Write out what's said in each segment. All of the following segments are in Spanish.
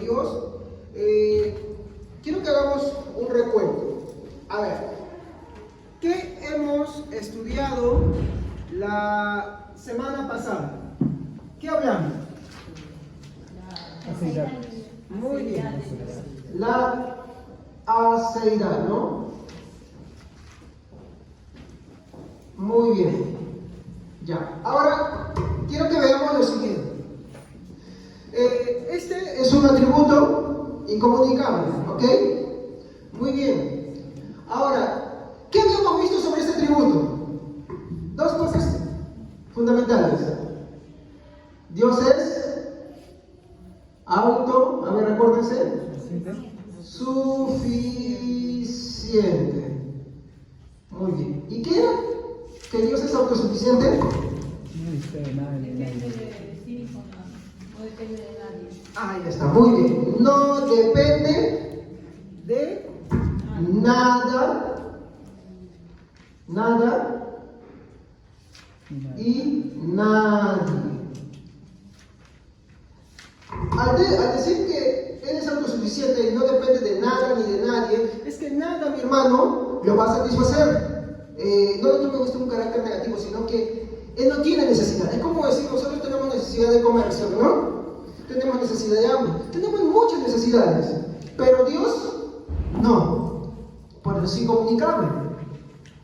Dios, quiero que hagamos un recuento. A ver, ¿qué hemos estudiado la semana pasada? ¿Qué hablamos? Muy bien. La aceidad, ¿no? Muy bien. Ya. Ahora, quiero que veamos lo siguiente. Este es un atributo incomunicable, ¿ok? Muy bien. Ahora, ¿qué habíamos visto sobre este atributo? Dos cosas fundamentales. Dios es a ver, recuérdense, suficiente. Muy bien. ¿Y qué era? ¿Que Dios es autosuficiente? No depende de nadie. No depende de nadie. Ahí está, muy bien. No depende de nada y nadie. Al decir que Él es autosuficiente y no depende de nada ni de nadie, es que nada, mi hermano, lo va a satisfacer. No lo tomen esto un carácter negativo, sino que Él no tiene necesidad. Es como decir, nosotros tenemos necesidad de comer, ¿sí o no? Tenemos necesidad de hambre, tenemos muchas necesidades, pero Dios no, por eso es incomunicable.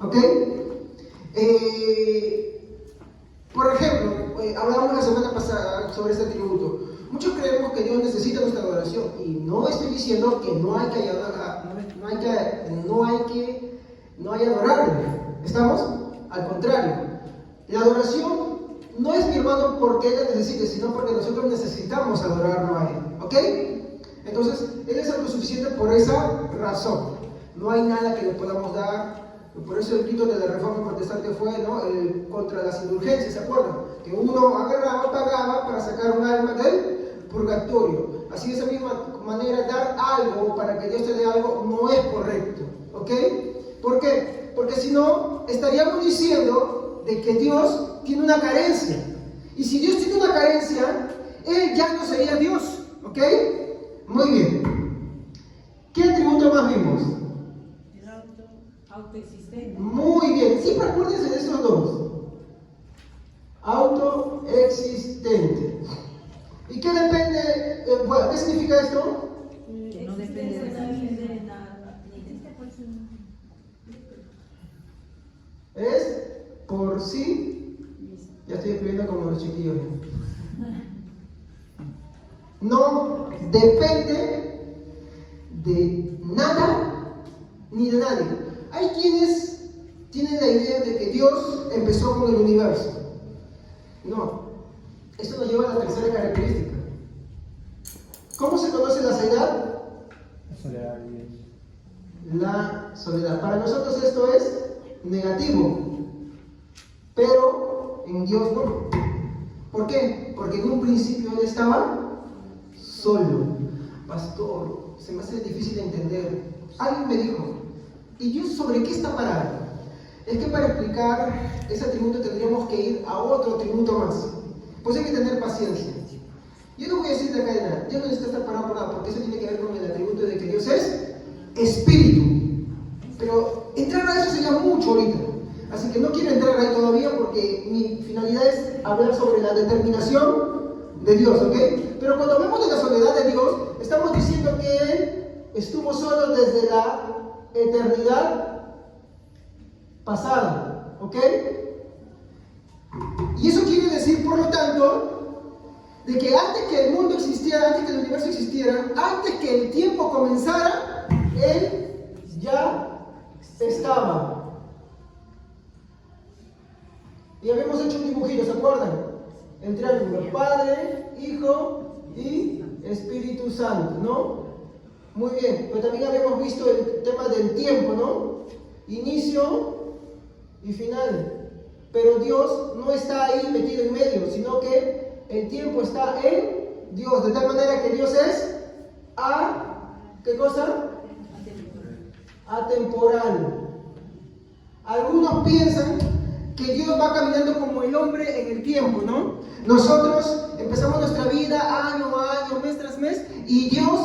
¿Ok? Por ejemplo, hablamos la semana pasada sobre este atributo. Muchos creemos que Dios necesita nuestra adoración, y no estoy diciendo que no hay que adorarle. ¿Estamos? Al contrario, la adoración no es, mi hermano, porque Él la necesite, sino porque nosotros necesitamos adorarlo a Él. ¿Ok? Entonces, Él es autosuficiente por esa razón. No hay nada que le podamos dar. Por eso el grito de la Reforma Protestante fue, ¿no?, contra las indulgencias, ¿se acuerdan? Que uno agarraba, pagaba para sacar un alma del purgatorio. Así, de esa misma manera, dar algo para que Dios te dé algo no es correcto. ¿Ok? ¿Por qué? Porque si no, estaríamos diciendo de que Dios tiene una carencia. Y si Dios tiene una carencia, Él ya no sería Dios. ¿Ok? Muy bien. ¿Qué atributo más vimos? El autoexistente. Muy bien. Siempre acuérdense de estos dos. Autoexistente. ¿Y qué depende? Bueno, ¿qué significa esto? No depende de nadie. Es por sí. Ya estoy escribiendo como los chiquillos. No depende de nada ni de nadie. Hay quienes tienen la idea de que Dios empezó con el universo. No. Esto nos lleva a la tercera característica. ¿Cómo se conoce la soledad? La soledad de Dios. La soledad. Para nosotros esto es negativo, pero en Dios no. ¿Por qué? Porque en un principio Él estaba solo. Pastor, se me hace difícil de entender. Alguien me dijo, ¿y Dios sobre qué está parado? Es que para explicar ese atributo tendríamos que ir a otro atributo más. Pues hay que tener paciencia. Yo no voy a decir de acá de nada. Dios no necesita estar parado por nada, porque eso tiene que ver con el atributo de que Dios es espíritu. Pero entrar a eso sería mucho ahorita. Así que no quiero entrar ahí todavía, porque mi finalidad es hablar sobre la determinación de Dios, ¿ok? Pero cuando hablamos de la soledad de Dios, estamos diciendo que Él estuvo solo desde la eternidad pasada, ¿ok? Y eso quiere decir, por lo tanto, de que antes que el mundo existiera, antes que el universo existiera, antes que el tiempo comenzara, Él ya estaba. Y habíamos hecho un dibujito, ¿se acuerdan? El triángulo, Padre, Hijo y Espíritu Santo, ¿no? Muy bien, pero también habíamos visto el tema del tiempo, ¿no? Inicio y final. Pero Dios no está ahí metido en medio, sino que el tiempo está en Dios, de tal manera que Dios es ¿qué cosa? Atemporal. Algunos piensan que Dios va caminando como el hombre en el tiempo, ¿no? Nosotros empezamos nuestra vida año a año, mes tras mes, mes y Dios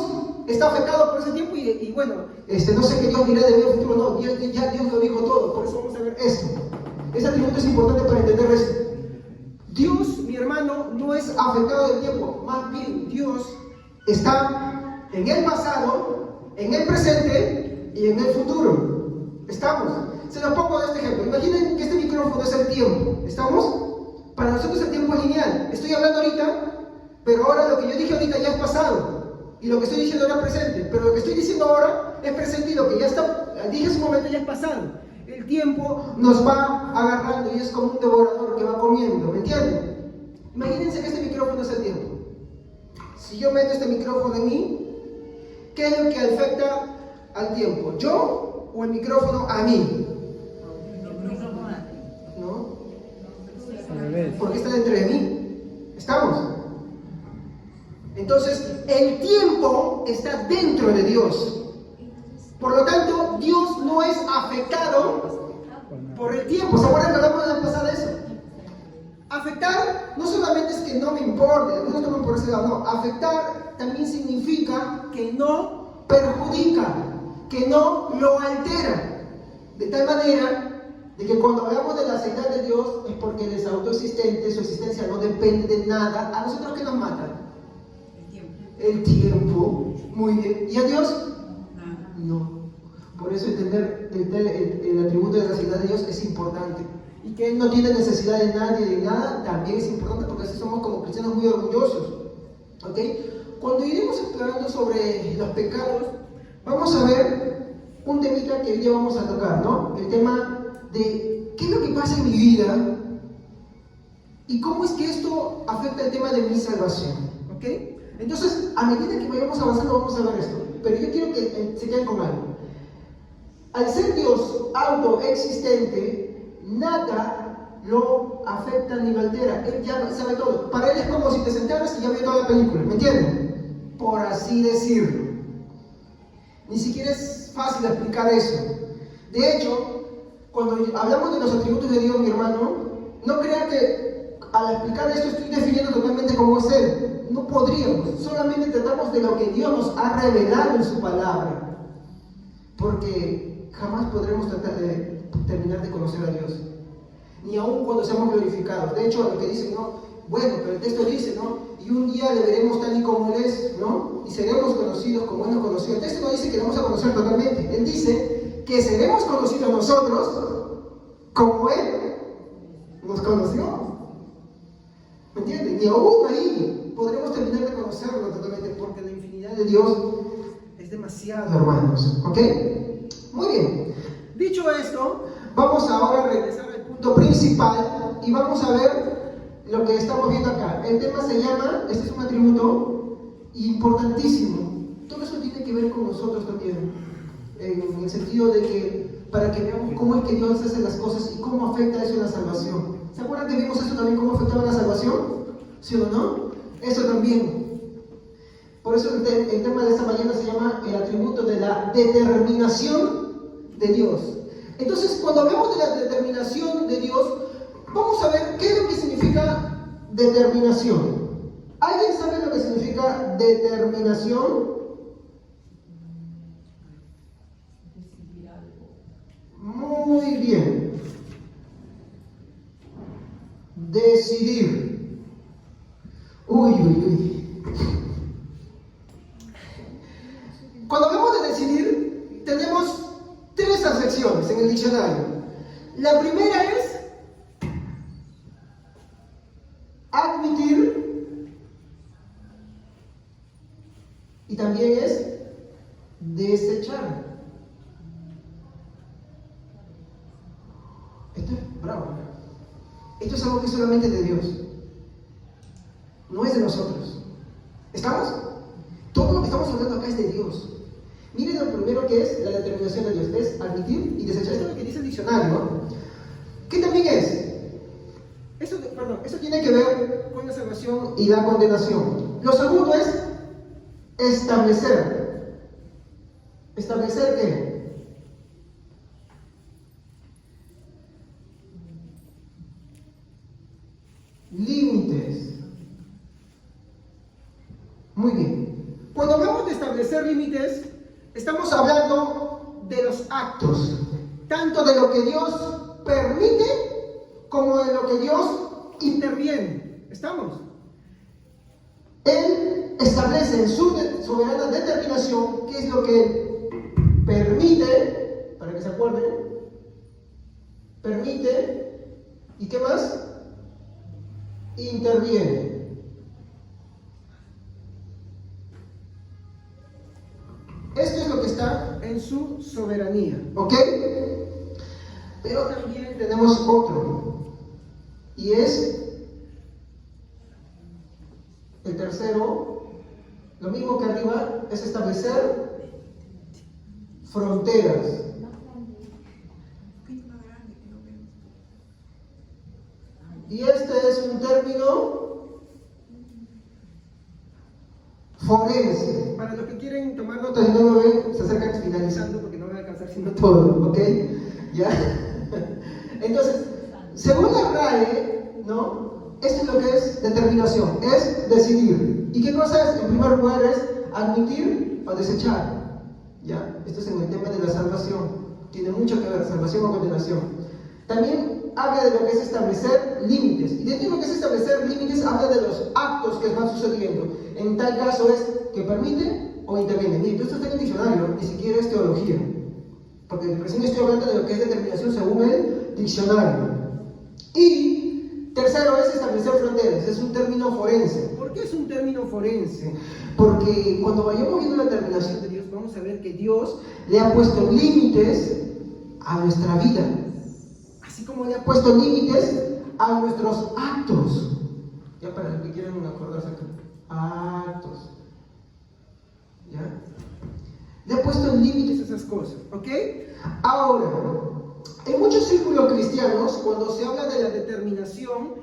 está afectado por ese tiempo y bueno, no sé qué Dios dirá de mí en el futuro, no, Dios lo dijo todo, por eso vamos a ver esto. Ese atributo es importante para entender esto. Dios, mi hermano, no es afectado del tiempo, más bien Dios está en el pasado, en el presente y en el futuro. ¿Estamos? Se lo pongo de este ejemplo. Imaginen que este micrófono es el tiempo. ¿Estamos? Para nosotros el tiempo es lineal. Estoy hablando ahorita, pero ahora lo que yo dije ahorita ya es pasado. Y lo que estoy diciendo ahora es presente. Pero lo que estoy diciendo ahora es presente y lo que ya dije en su momento ya es pasado. El tiempo nos va agarrando y es como un devorador que va comiendo. ¿Me entienden? Imagínense que este micrófono es el tiempo. Si yo meto este micrófono en mí, ¿qué es lo que afecta al tiempo? ¿Yo o el micrófono a mí? ¿No? Porque está dentro de mí. ¿Estamos? Entonces, el tiempo está dentro de Dios. Por lo tanto, Dios no es afectado por el tiempo. ¿Se acuerdan que hablamos la vez pasada de eso? Afectar no solamente es que no me importe, algunos toman por ese lado, no. Afectar también significa que no perjudica, que no lo altera. De tal manera de que cuando hablamos de la deidad de Dios es porque Él es autoexistente, su existencia no depende de nada. ¿A nosotros qué nos mata? El tiempo. Muy bien. ¿Y a Dios? No. Por eso entender el atributo de la deidad de Dios es importante. Y que Él no tiene necesidad de nadie, de nada, también es importante porque así somos como cristianos muy orgullosos. ¿Ok? Cuando iremos explorando sobre los pecados, vamos a ver un temita que hoy día vamos a tocar, ¿no? El tema de qué es lo que pasa en mi vida y cómo es que esto afecta el tema de mi salvación. ¿Ok? Entonces, a medida que vayamos avanzando, vamos a ver esto. Pero yo quiero que se queden con algo. Al ser Dios autoexistente, nada lo afecta ni lo altera. Él ya sabe todo. Para Él es como si te sentaras y ya vio toda la película. ¿Me entienden? Por así decirlo. Ni siquiera es fácil explicar eso. De hecho, cuando hablamos de los atributos de Dios, mi hermano, no crea que al explicar esto estoy definiendo totalmente cómo es Él. No podríamos. Solamente tratamos de lo que Dios nos ha revelado en su palabra. Porque jamás podremos terminar de conocer a Dios. Ni aun cuando seamos glorificados. De hecho, lo que dicen, ¿no? Bueno, pero el texto dice, ¿no? Y un día le veremos tal y como Él es, ¿no? Y seremos conocidos como Él nos conoció. El texto no dice que le vamos a conocer totalmente. Él dice que seremos conocidos nosotros como Él nos conoció. ¿Me entienden? Ni aún ahí podremos terminar de conocerlo totalmente porque la infinidad de Dios es demasiado, hermanos. ¿Ok? Muy bien. Dicho esto, vamos ahora a regresar al punto principal y vamos a ver lo que estamos viendo acá. El tema se llama, este es un atributo importantísimo. Todo eso tiene que ver con nosotros también. En el sentido de que, para que veamos cómo es que Dios hace las cosas y cómo afecta eso en la salvación. ¿Se acuerdan que vimos eso también, cómo afectaba la salvación? ¿Sí o no? Eso también. Por eso el tema de esta mañana se llama el atributo de la determinación de Dios. Entonces, cuando hablamos de la determinación de Dios, vamos a ver qué es lo que significa determinación. ¿Alguien sabe lo que significa determinación? Muy bien. Decidir. Uy, uy, uy. Cuando hablamos de decidir, tenemos tres acepciones en el diccionario. La primera es admitir y también es desechar. Esto es bravo. Esto es algo que es solamente de Dios. No es de nosotros. ¿Estamos? Todo lo que estamos hablando acá es de Dios. Miren lo primero que es la determinación de Dios. Es admitir y desechar. Esto es lo que dice el diccionario, ¿no? ¿Qué también es? Eso tiene que ver con la salvación y la condenación. Lo segundo es establecer. ¿Establecer qué? Límites. Muy bien. Cuando hablamos de establecer límites, estamos hablando de los actos, tanto de lo que Dios permite como de lo que Dios interviene. ¿Estamos? Él establece en su soberana determinación qué es lo que Él permite, para que se acuerden, permite, ¿y qué más? Interviene. Esto es lo que está en su soberanía, ¿ok? Pero también tenemos otro, y es el tercero, lo mismo que arriba, es establecer fronteras. Y este es un término forense. Para los que quieren tomar notas y no lo ven, se acercan finalizando porque no van a alcanzar sino todo, ¿ok? ¿Ya? Entonces, según la RAE, ¿no? Esto es lo que es determinación, es decidir. ¿Y qué cosa es? En primer lugar es admitir o desechar. ¿Ya? Esto es en el tema de la salvación. Tiene mucho que ver, salvación o condenación. También habla de lo que es establecer límites. Y dentro de lo que es establecer límites, habla de los actos que van sucediendo. En tal caso es que permite o interviene. Mire, esto está en el diccionario, ni siquiera es teología. Porque recién estoy hablando de lo que es determinación según el diccionario. Y tercero es establecer fronteras, es un término forense. ¿Por qué es un término forense? Porque cuando vayamos viendo la determinación de Dios, vamos a ver que Dios le ha puesto límites a nuestra vida, así como le ha puesto límites a nuestros actos. Ya para los que quieran acordarse acá, actos. ¿Ya? Le ha puesto límites a esas cosas, ¿ok? Ahora, en muchos círculos cristianos, cuando se habla de la determinación,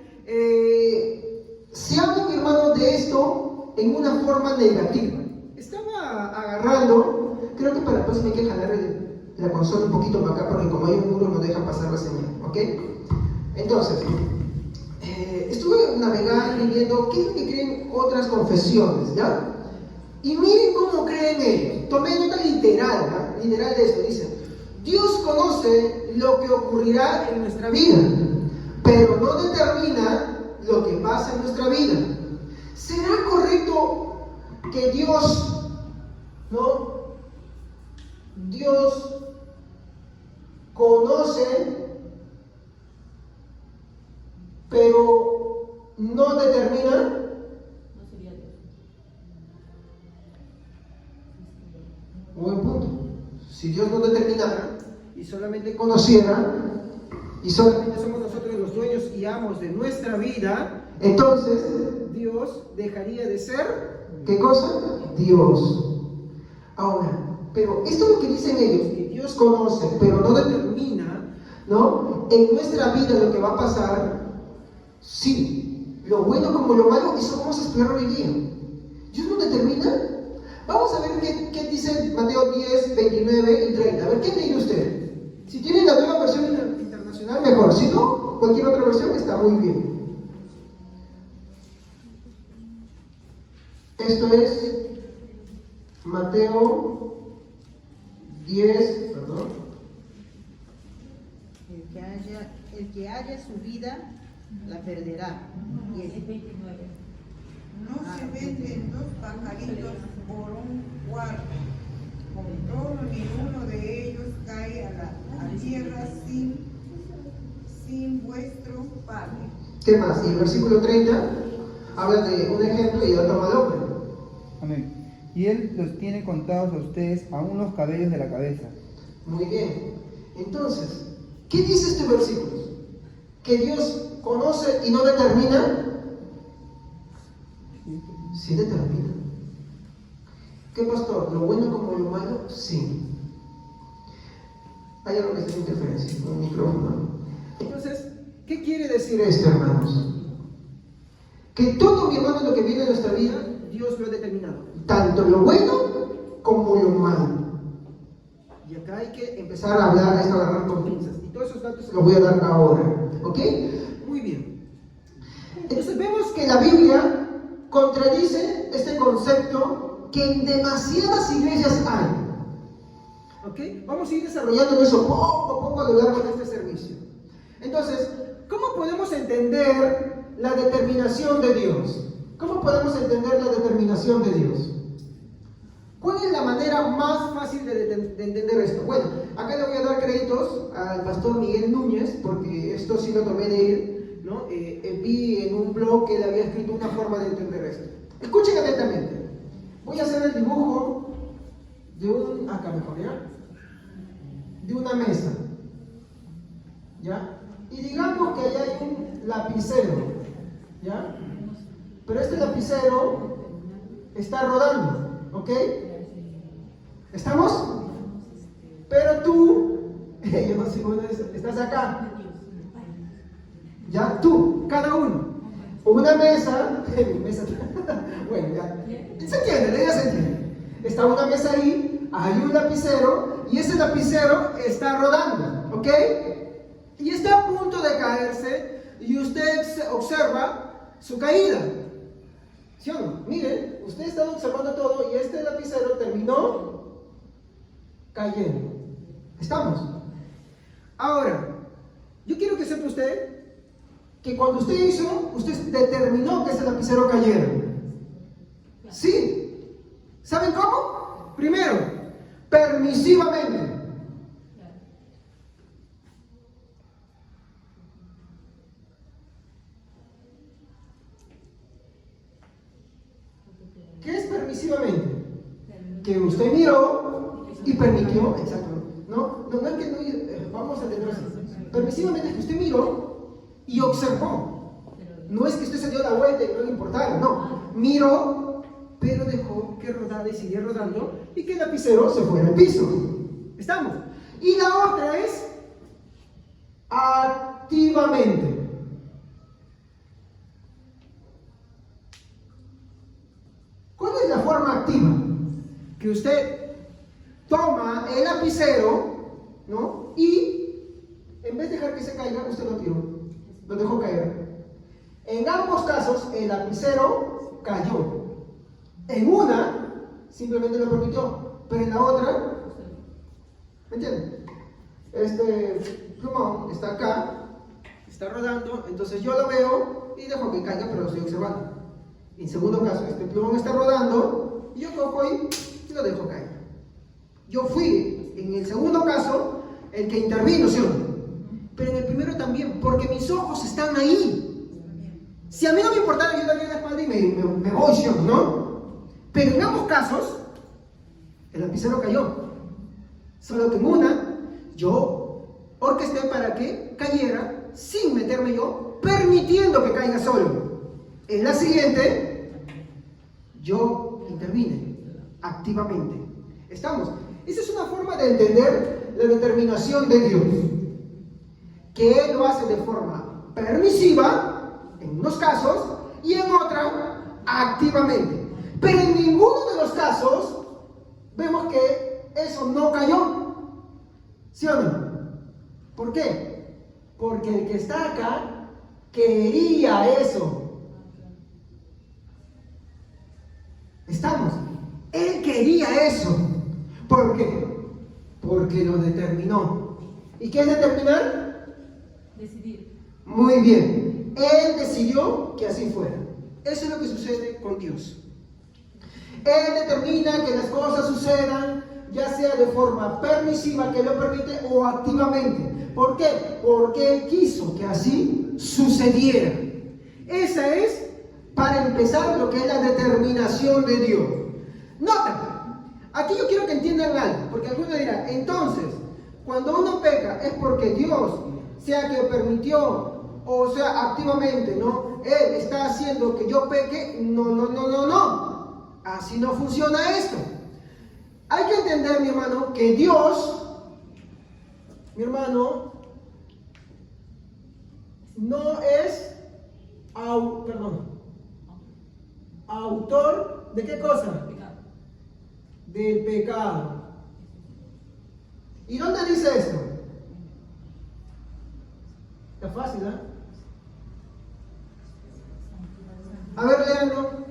se habla, mi hermano, de esto en una forma negativa. Estaba agarrando, creo que para la próxima hay que jalar la consola un poquito para acá, porque como hay un muro no deja pasar la señal, ¿ok? Entonces, estuve navegando y viendo qué es lo que creen otras confesiones, ¿ya? Y miren cómo creen ellos. Tomé nota literal, ¿no? Literal de esto. Dicen, Dios conoce lo que ocurrirá en nuestra vida, pero no determina lo que pasa en nuestra vida. ¿Será correcto que Dios, ¿no? Dios conoce, pero no determina? Buen punto. Si Dios no determinara y solamente conociera y solamente somos nosotros los dueños y amos de nuestra vida, entonces Dios dejaría de ser, ¿qué cosa? Dios. Ahora, pero esto es lo que dicen ellos, que Dios conoce pero no determina, ¿no? En nuestra vida lo que va a pasar, sí, lo bueno como lo malo, eso vamos a estudiar hoy día. Dios no determina. Vamos a ver qué dice Mateo 10, 29 y 30. A ver, ¿qué lee usted? Si tiene la nueva versión internacional, mejor. Si no, cualquier otra versión está muy bien. Esto es Mateo 10, perdón. El que haya su vida, la perderá. Y el 29. No se venden dos pajaritos por un cuarto. Con todo, ninguno de ellos cae a tierra sin vuestro Padre. ¿Qué más? Y el versículo 30 habla de un ejemplo y otro mal hombre. Amén. Y Él los tiene contados a ustedes aún los cabellos de la cabeza. Muy bien. Entonces, ¿qué dice este versículo? ¿Que Dios conoce y no determina? Sí determina. ¿Qué, pastor? ¿Lo bueno como lo malo? Sí. Hay algo que es interferencia con el micrófono. Entonces, ¿qué quiere decir esto, hermanos? Que todo, mi hermano, lo que viene en nuestra vida, Dios lo ha determinado. Tanto lo bueno como lo malo. Y acá hay que empezar a hablar, a esto agarrar con pinzas. Y todos esos datos se los voy a dar ahora. ¿Ok? Muy bien. Entonces vemos que la Biblia contradice este concepto que en demasiadas iglesias hay. ¿Ok? Vamos a ir desarrollando eso poco a poco a lo largo de este servicio. Entonces, ¿cómo podemos entender la determinación de Dios? ¿Cómo podemos entender la determinación de Dios? ¿Cuál es la manera más fácil de entender esto? Bueno, acá le voy a dar créditos al pastor Miguel Núñez, porque esto sí lo tomé de él, ¿no? Vi en un blog que él había escrito una forma de entender esto. Escuchen atentamente. Voy a hacer el dibujo de acá mejor, ¿ya? De una mesa, ¿ya? Y digamos que ahí hay un lapicero, ¿ya? Pero este lapicero está rodando, ¿ok? ¿Estamos? Pero tú, yo no sé cómo estás acá, ¿ya? Tú, cada uno, una mesa, bueno, ya, se entiende, ya se entiende. Está una mesa ahí, hay un lapicero, y ese lapicero está rodando, ¿ok? Y está a punto de caerse, y usted observa su caída. ¿Sí o no? Miren, usted está observando todo, y este lapicero terminó cayendo. ¿Estamos? Ahora, yo quiero que sepa usted que cuando usted hizo, usted determinó que ese lapicero cayera. Sí. ¿Saben cómo? Primero, permisivamente. ¿Qué es permisivamente? Que usted miró y permitió, exacto. No es que no, vamos a tener así. Permisivamente es que usted miró y observó. No es que usted se dio la vuelta y no le importara, no. Miró, pero dejó que rodara y siguiera rodando y que el lapicero se fuera al piso. ¿Estamos? Y la otra es activamente. ¿Cuál es la forma activa? Que usted toma el lapicero, ¿no? Y en vez de dejar que se caiga, usted lo tiró, lo dejó caer. En ambos casos, el lapicero cayó. En una, simplemente lo permitió, pero en la otra, ¿me entienden? Este plumón está acá, está rodando, entonces yo lo veo y dejo que caiga, pero lo estoy observando. En segundo caso, este plumón está rodando y yo cojo y lo dejo caer. Yo fui, en el segundo caso, el que intervino, ¿sí o no? Pero en el primero también, porque mis ojos están ahí. Si a mí no me importara, yo daría la espalda y me voy, ¿sí o no? Pero en ambos casos, el lapicero cayó. Solo que en una, yo orquesté para que cayera sin meterme yo, permitiendo que caiga solo. En la siguiente, yo intervine activamente. ¿Estamos? Esa es una forma de entender la determinación de Dios. Que Él lo hace de forma permisiva, en unos casos, y en otra, activamente. Pero en ninguno de los casos vemos que eso no cayó. ¿Sí o no? ¿Por qué? Porque el que está acá quería eso. ¿Estamos? Él quería eso. ¿Por qué? Porque lo determinó. ¿Y qué es determinar? Decidir. Muy bien. Él decidió que así fuera. Eso es lo que sucede con Dios. Él determina que las cosas sucedan, ya sea de forma permisiva, que lo permite, o activamente. ¿Por qué? Porque Él quiso que así sucediera. Esa es, para empezar, lo que es la determinación de Dios. Nota, aquí yo quiero que entiendan algo, porque algunos dirán, entonces, cuando uno peca es porque Dios, sea que permitió, o sea, activamente, ¿no? Él está haciendo que yo peque. No. Así no funciona esto. Hay que entender, mi hermano, que Dios, mi hermano, no es autor de qué cosa? Del pecado. ¿Y dónde dice esto? Está fácil, ¿eh? A ver, léanlo.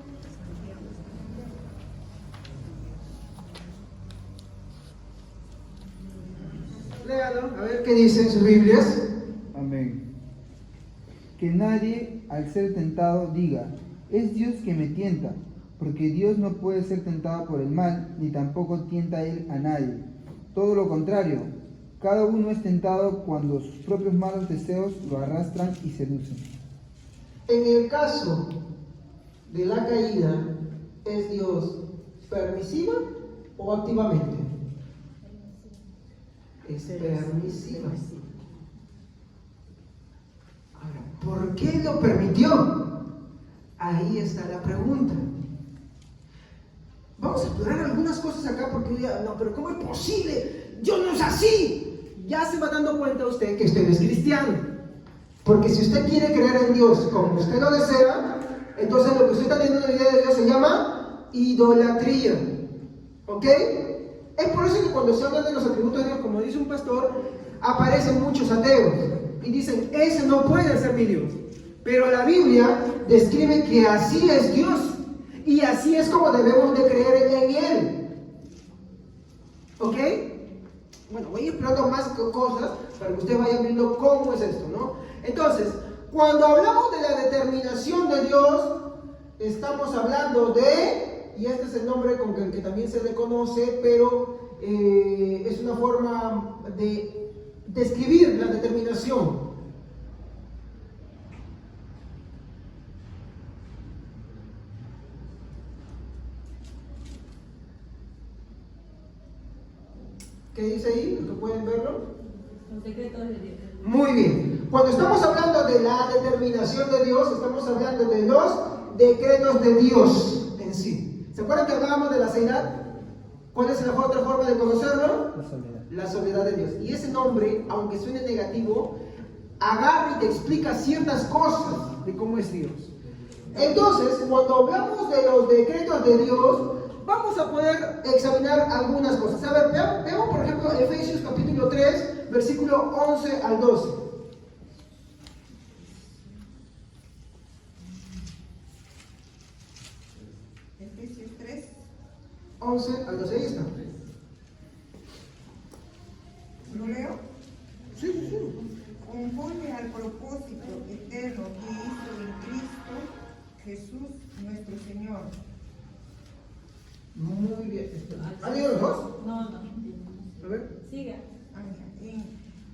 subrayado. A ver qué dicen sus Biblias. Amén. Que nadie, al ser tentado, diga, es Dios que me tienta, porque Dios no puede ser tentado por el mal, ni tampoco tienta Él a nadie. Todo lo contrario, cada uno es tentado cuando sus propios malos deseos lo arrastran y seducen. En el caso de la caída, ¿es Dios permisiva o activamente? Es permisiva. Ahora, ¿por qué lo permitió? Ahí está la pregunta. Vamos a explorar algunas cosas acá porque no, pero ¿cómo es posible? Dios no es así. Ya se va dando cuenta usted que usted es cristiano. Porque si usted quiere creer en Dios como usted lo desea, entonces lo que usted está teniendo en la idea de Dios se llama idolatría. ¿Ok? Es por eso que cuando se habla de los atributos de Dios, como dice un pastor, aparecen muchos ateos y dicen, ese no puede ser mi Dios. Pero la Biblia describe que así es Dios y así es como debemos de creer en Él. ¿Ok? Bueno, voy explorando más cosas para que ustedes vayan viendo cómo es esto, ¿no? Entonces, cuando hablamos de la determinación de Dios, estamos hablando de, y este es el nombre con el que también se le conoce, pero es una forma de describir la determinación. ¿Qué dice ahí? ¿Los que pueden verlo? Los decretos de Dios. Muy bien. Cuando estamos hablando de la determinación de Dios, estamos hablando de los decretos de Dios en sí. ¿Se acuerdan que hablábamos de la seidad? ¿Cuál es la otra forma de conocerlo? La soledad. La soledad de Dios. Y ese nombre, aunque suene negativo, agarra y te explica ciertas cosas de cómo es Dios. Entonces, cuando hablamos de los decretos de Dios, vamos a poder examinar algunas cosas. A ver, veamos por ejemplo Efesios capítulo 3, versículo 11 al 12. Efesios 3. 11 al 12, ahí está. ¿Lo leo? Sí, sí, sí. Conforme al propósito eterno que hizo en Cristo Jesús nuestro Señor. Muy bien. ¿Han leído los dos? No. A ver. Siga.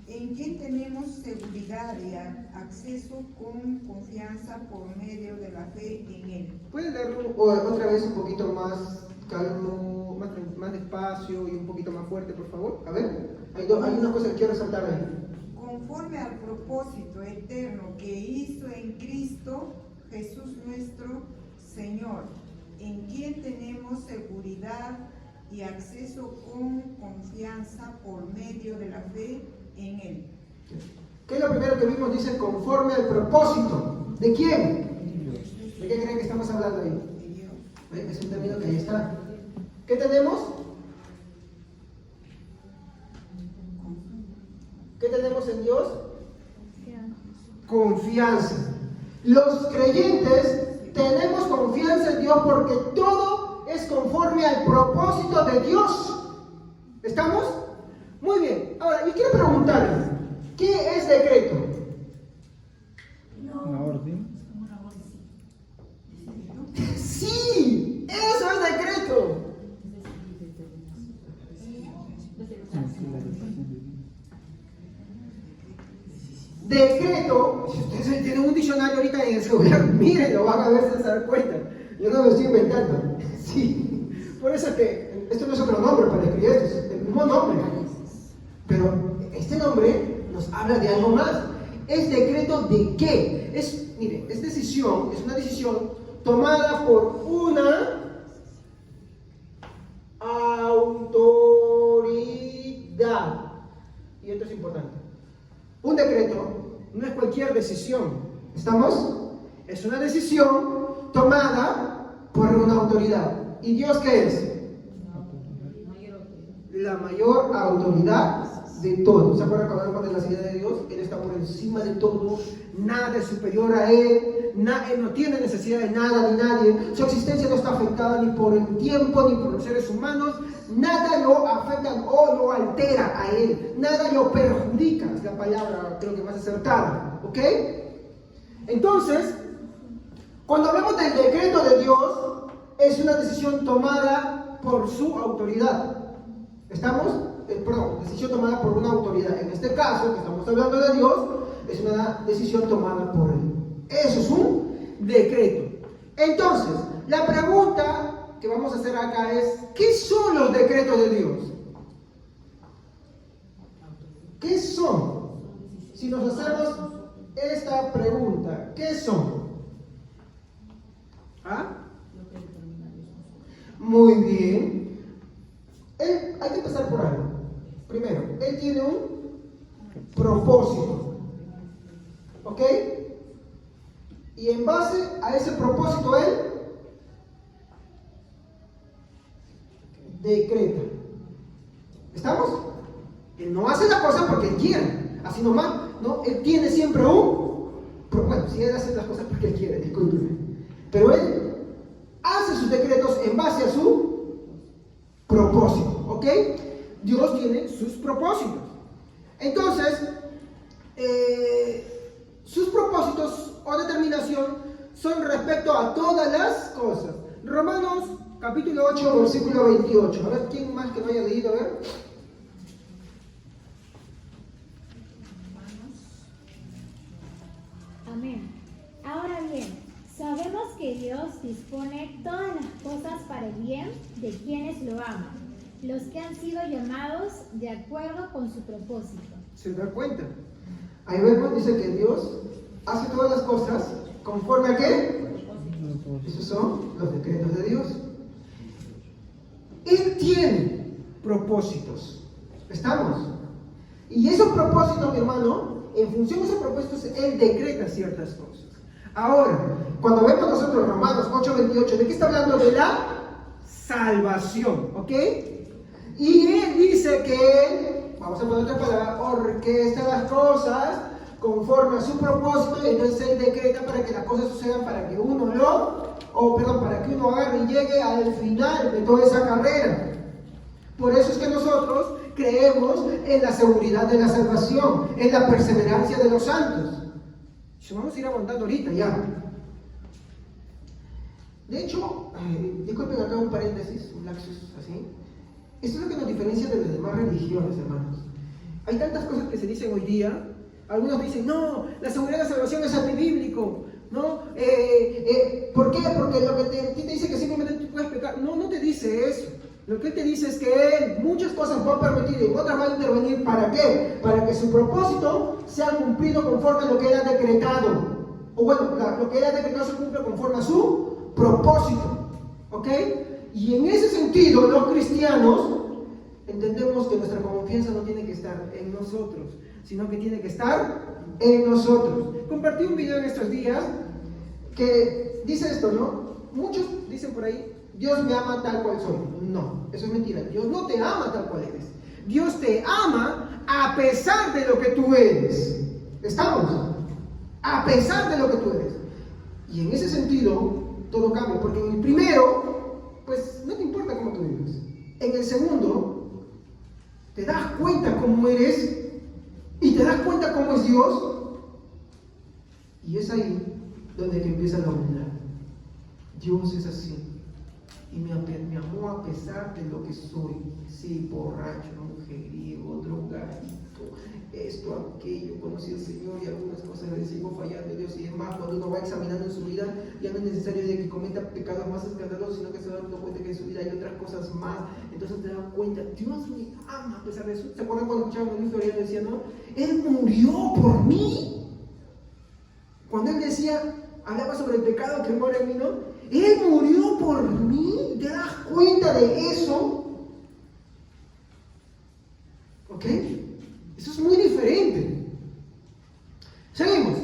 En quien tenemos seguridad y acceso con confianza por medio de la fe en Él. ¿Pueden leerlo otra vez un poquito más calmo, más despacio y un poquito más fuerte, por favor? A ver, hay una cosa que quiero resaltar ahí. Conforme al propósito eterno que hizo en Cristo Jesús nuestro Señor, en quien tenemos seguridad y acceso con confianza por medio de la fe en Él. ¿Qué es lo primero que vimos? Dice conforme al propósito. ¿De quién? ¿De qué creen que estamos hablando ahí? Es un término que ahí está. ¿Qué tenemos? ¿Qué tenemos en Dios? Confianza. Los creyentes tenemos confianza en Dios porque todo es conforme al propósito de Dios. ¿Estamos? Muy bien. Ahora, yo quiero preguntarles, ¿qué es decreto? Una orden. Sí, eso es decreto. Decreto, si ustedes tienen un diccionario ahorita en el celular, mírenlo, van a ver si se dan cuenta. Yo no lo estoy inventando. Sí, por eso es que esto no es otro nombre para escribir esto, es el mismo nombre. Pero este nombre nos habla de algo más. ¿Es decreto de qué? Mire, es una decisión tomada por una autoridad. Y esto es importante. Un decreto no es cualquier decisión. ¿Estamos? Es una decisión tomada por una autoridad. ¿Y Dios qué es? La mayor autoridad de todo. ¿Se acuerdan cuando hablamos de la seguridad de Dios? Él está por encima de todo, nada es superior a Él, Él no tiene necesidad de nada ni nadie, su existencia no está afectada ni por el tiempo ni por los seres humanos, nada lo afecta o lo altera a Él, nada lo perjudica, es la palabra creo que más acertada, ¿ok? Entonces, cuando hablamos del decreto de Dios, es una decisión tomada por su autoridad. ¿Estamos? Perdón, decisión tomada por una autoridad. En este caso, que estamos hablando de Dios, es una decisión tomada por Él. Eso es un decreto. Entonces, la pregunta que vamos a hacer acá es, ¿qué son los decretos de Dios? ¿Qué son? Si nos hacemos esta pregunta, ¿qué son? ¿Ah? Muy bien. Hay que empezar por algo. Primero, Él tiene un propósito. ¿Ok? Y en base a ese propósito, Él decreta. ¿Estamos? Él no hace la cosa porque Él quiere. Así nomás, ¿no? Él tiene siempre bueno, si Él hace las cosas porque Él quiere, discúlpeme. Pero Él hace sus decretos en base a su propósito, ¿ok? Dios tiene sus propósitos. Entonces, sus propósitos o determinación son respecto a todas las cosas. Romanos capítulo 8, versículo 28. A ver, ¿quién más que no haya leído? A ver. Amén. Ahora bien, sabemos que Dios dispone todas las cosas para el bien de quienes lo aman, los que han sido llamados de acuerdo con su propósito. ¿Se da cuenta? Ahí vemos, dice que Dios hace todas las cosas conforme a ¿qué? Esos son los decretos de Dios. Él tiene propósitos. ¿Estamos? Y esos propósitos, mi hermano, en función de esos propósitos, Él decreta ciertas cosas. Ahora, cuando vemos nosotros Romanos 8:28, ¿de qué está hablando? De la salvación, ¿ok? Y Él dice que Él, vamos a poner otra palabra, orquesta las cosas conforme a su propósito, y entonces Él decreta para que las cosas sucedan, para que uno para que uno agarre y llegue al final de toda esa carrera. Por eso es que nosotros creemos en la seguridad de la salvación, en la perseverancia de los santos. Eso vamos a ir aguantando ahorita ya. De hecho, disculpen acá un paréntesis, un lapsus así. Esto es lo que nos diferencia de las demás religiones, hermanos. Hay tantas cosas que se dicen hoy día. Algunos dicen, no, la seguridad de la salvación es antibíblico, ¿no? ¿Por qué? Porque lo que te dice que simplemente tú puedes pecar. No, no te dice eso. Lo que te dice es que Él muchas cosas va a permitir y otras va a intervenir. ¿Para qué? Para que su propósito sea cumplido conforme a lo que Él ha decretado. O bueno, lo que Él ha decretado se cumple conforme a su propósito. ¿Ok? Y en ese sentido, los cristianos entendemos que nuestra confianza no tiene que estar en nosotros, sino que tiene que estar en nosotros. Compartí un video en estos días que dice esto, ¿no? Muchos dicen por ahí, Dios me ama tal cual soy. No, eso es mentira. Dios no te ama tal cual eres. Dios te ama a pesar de lo que tú eres. ¿Estamos? A pesar de lo que tú eres. Y en ese sentido, todo cambia. Porque en el primero, pues no te importa cómo tú vives. En el segundo, te das cuenta cómo eres y te das cuenta cómo es Dios. Y es ahí donde te empieza la humildad. Dios es así. Y me amó a pesar de lo que soy. Sí, borracho, mujeriego, drogadicto, esto, aquello. Conocí al Señor y algunas cosas le sigo fallando, Dios. Y es más, cuando uno va examinando en su vida, ya no es necesario de que cometa pecados más escandalosos, sino que se da cuenta que en su vida hay otras cosas más. Entonces te das cuenta, Dios me ama a pesar de eso. ¿Se acuerdan cuando escuchaban a Luis Floriano decía, no? Él murió por mí. Cuando él decía, hablaba sobre el pecado que mora en mí, ¿no? Él murió por mí. ¿Te das cuenta de eso? ¿Ok? Eso es muy diferente. Seguimos.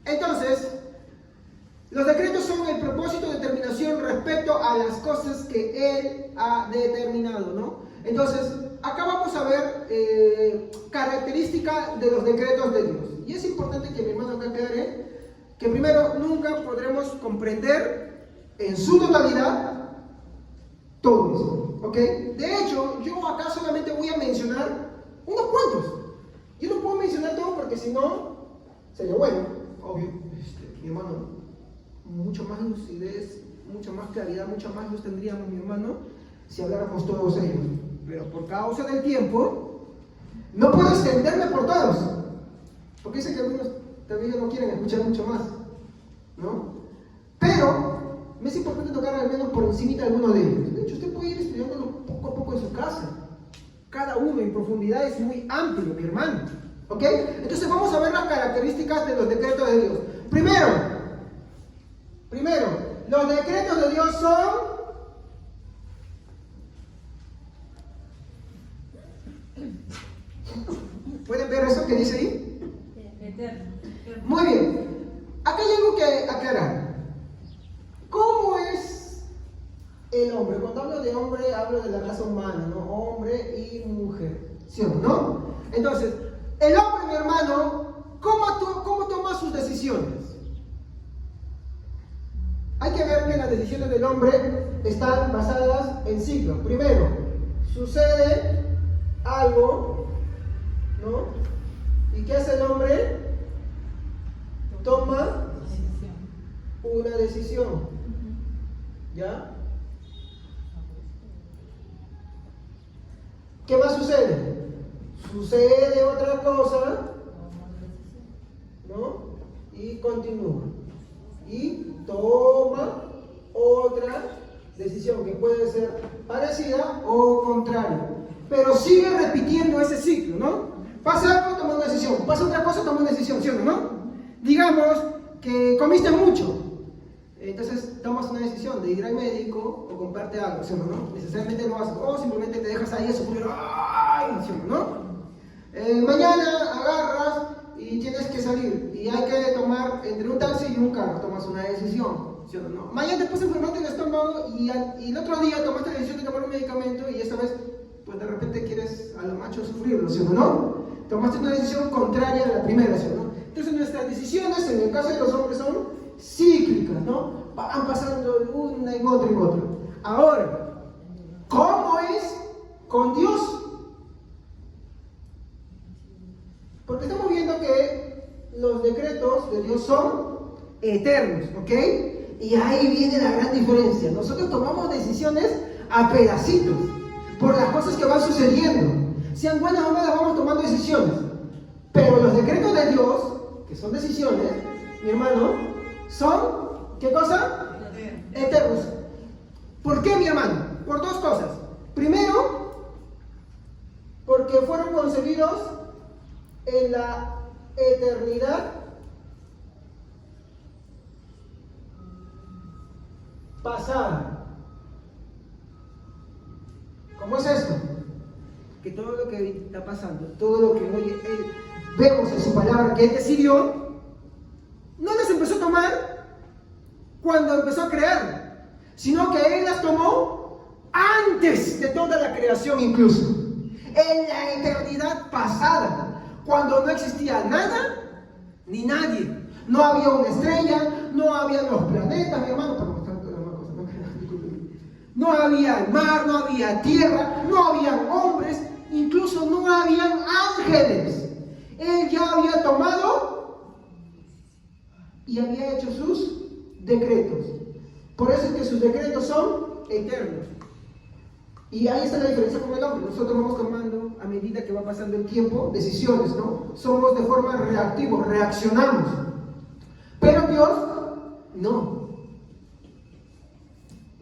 Entonces, los decretos son el propósito de determinación respecto a las cosas que que Él ha determinado, ¿no? Entonces, acá vamos a ver características de los decretos de Dios. Y es importante que mi hermano acá aclare que primero nunca podremos comprender en su totalidad todo eso, ¿ok? De hecho, yo acá solamente voy a mencionar unos cuantos. Yo no puedo mencionar todo porque si no, sería bueno, obvio. Mi hermano, mucho más lucidez, mucha más claridad, mucha más luz tendríamos, mi hermano, si habláramos todos ellos. Pero por causa del tiempo, no puedo extenderme por todos. Porque dice que algunos también no quieren escuchar mucho más, ¿no? Pero me es importante tocar al menos por encima de algunos de ellos. De hecho, usted puede ir estudiándolo poco a poco en su casa. Cada uno en profundidad es muy amplio, mi hermano. ¿Ok? Entonces vamos a ver las características de los decretos de Dios. Primero, los decretos de Dios son ¿pueden ver eso que dice ahí? Eterno. Muy bien. Acá hay algo que aclarar. ¿Cómo es el hombre? Cuando hablo de hombre, hablo de la raza humana, ¿no? Hombre y mujer. ¿Sí o no? Entonces, el hombre, mi hermano, ¿cómo toma sus decisiones? Hay que ver que las decisiones del hombre están basadas en ciclos. Primero, sucede algo, ¿no? ¿Y qué hace el hombre? Toma una decisión. ¿Ya? ¿Qué más sucede? Sucede otra cosa, ¿no? Y continúa. Y toma otra decisión que puede ser parecida o contraria. Pero sigue repitiendo ese ciclo, ¿no? Pasa algo, toma una decisión. Pasa otra cosa, toma una decisión, ¿sí o no? Digamos que comiste mucho. Entonces tomas una decisión de ir al médico o comprarte algo, ¿sí o no? Necesariamente lo haces. O simplemente te dejas ahí eso, ¡ay! ¿Sí o no? Mañana agarras y tienes que salir. Y hay que tomar entre un taxi y un carro. Tomas una decisión, ¿sí o no? Mañana te puedes enfermarte el estómago y el otro día tomaste la decisión de tomar un medicamento y esta vez, pues de repente quieres a lo macho sufrirlo, ¿sí o no? Tomaste una decisión contraria a la primera, ¿sí o no? Entonces nuestras decisiones, en el caso de los hombres, son cíclicas, ¿no? Van pasando de una en otra en otra. Ahora, ¿cómo es con Dios? Porque estamos viendo que los decretos de Dios son eternos, ¿ok? Y ahí viene la gran diferencia. Nosotros tomamos decisiones a pedacitos por las cosas que van sucediendo. Sean buenas o malas, vamos tomando decisiones. Pero los decretos de Dios, que son decisiones, mi hermano, son, ¿qué cosa? Eternos. ¿Por qué, mi hermano? Por dos cosas. Primero, porque fueron concebidos en la eternidad pasada. ¿Cómo es esto? Que todo lo que está pasando, todo lo que hoy vemos en su palabra que Él decidió, no las empezó a tomar cuando empezó a crear, sino que Él las tomó antes de toda la creación incluso, en la eternidad pasada, cuando no existía nada ni nadie. No había una estrella, no había los planetas, mi hermano, no había el mar, no había tierra, no había hombres, incluso no habían ángeles. Él ya había tomado y había hecho sus decretos. Por eso es que sus decretos son eternos. Y ahí está la diferencia con el hombre. Nosotros vamos tomando, a medida que va pasando el tiempo, decisiones, ¿no? Somos de forma reactiva, reaccionamos. Pero Dios, no.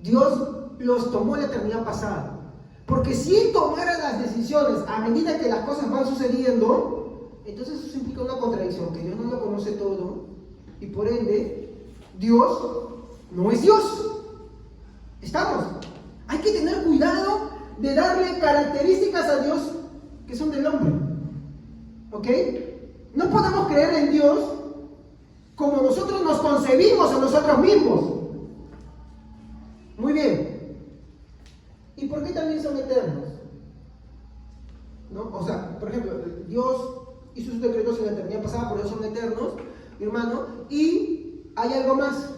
Dios los tomó en la eternidad pasada. Porque si Él tomara las decisiones a medida que las cosas van sucediendo, entonces eso implica una contradicción, que Dios no lo conoce todo, y por ende, Dios no es Dios. ¿Estamos? Hay que tener cuidado de darle características a Dios que son del hombre. ¿Ok? No podemos creer en Dios como nosotros nos concebimos a nosotros mismos. Muy bien. por qué también son eternos? ¿No? O sea, por ejemplo, Dios hizo sus decretos en la eternidad pasada, por eso son eternos, mi hermano, y hay algo más.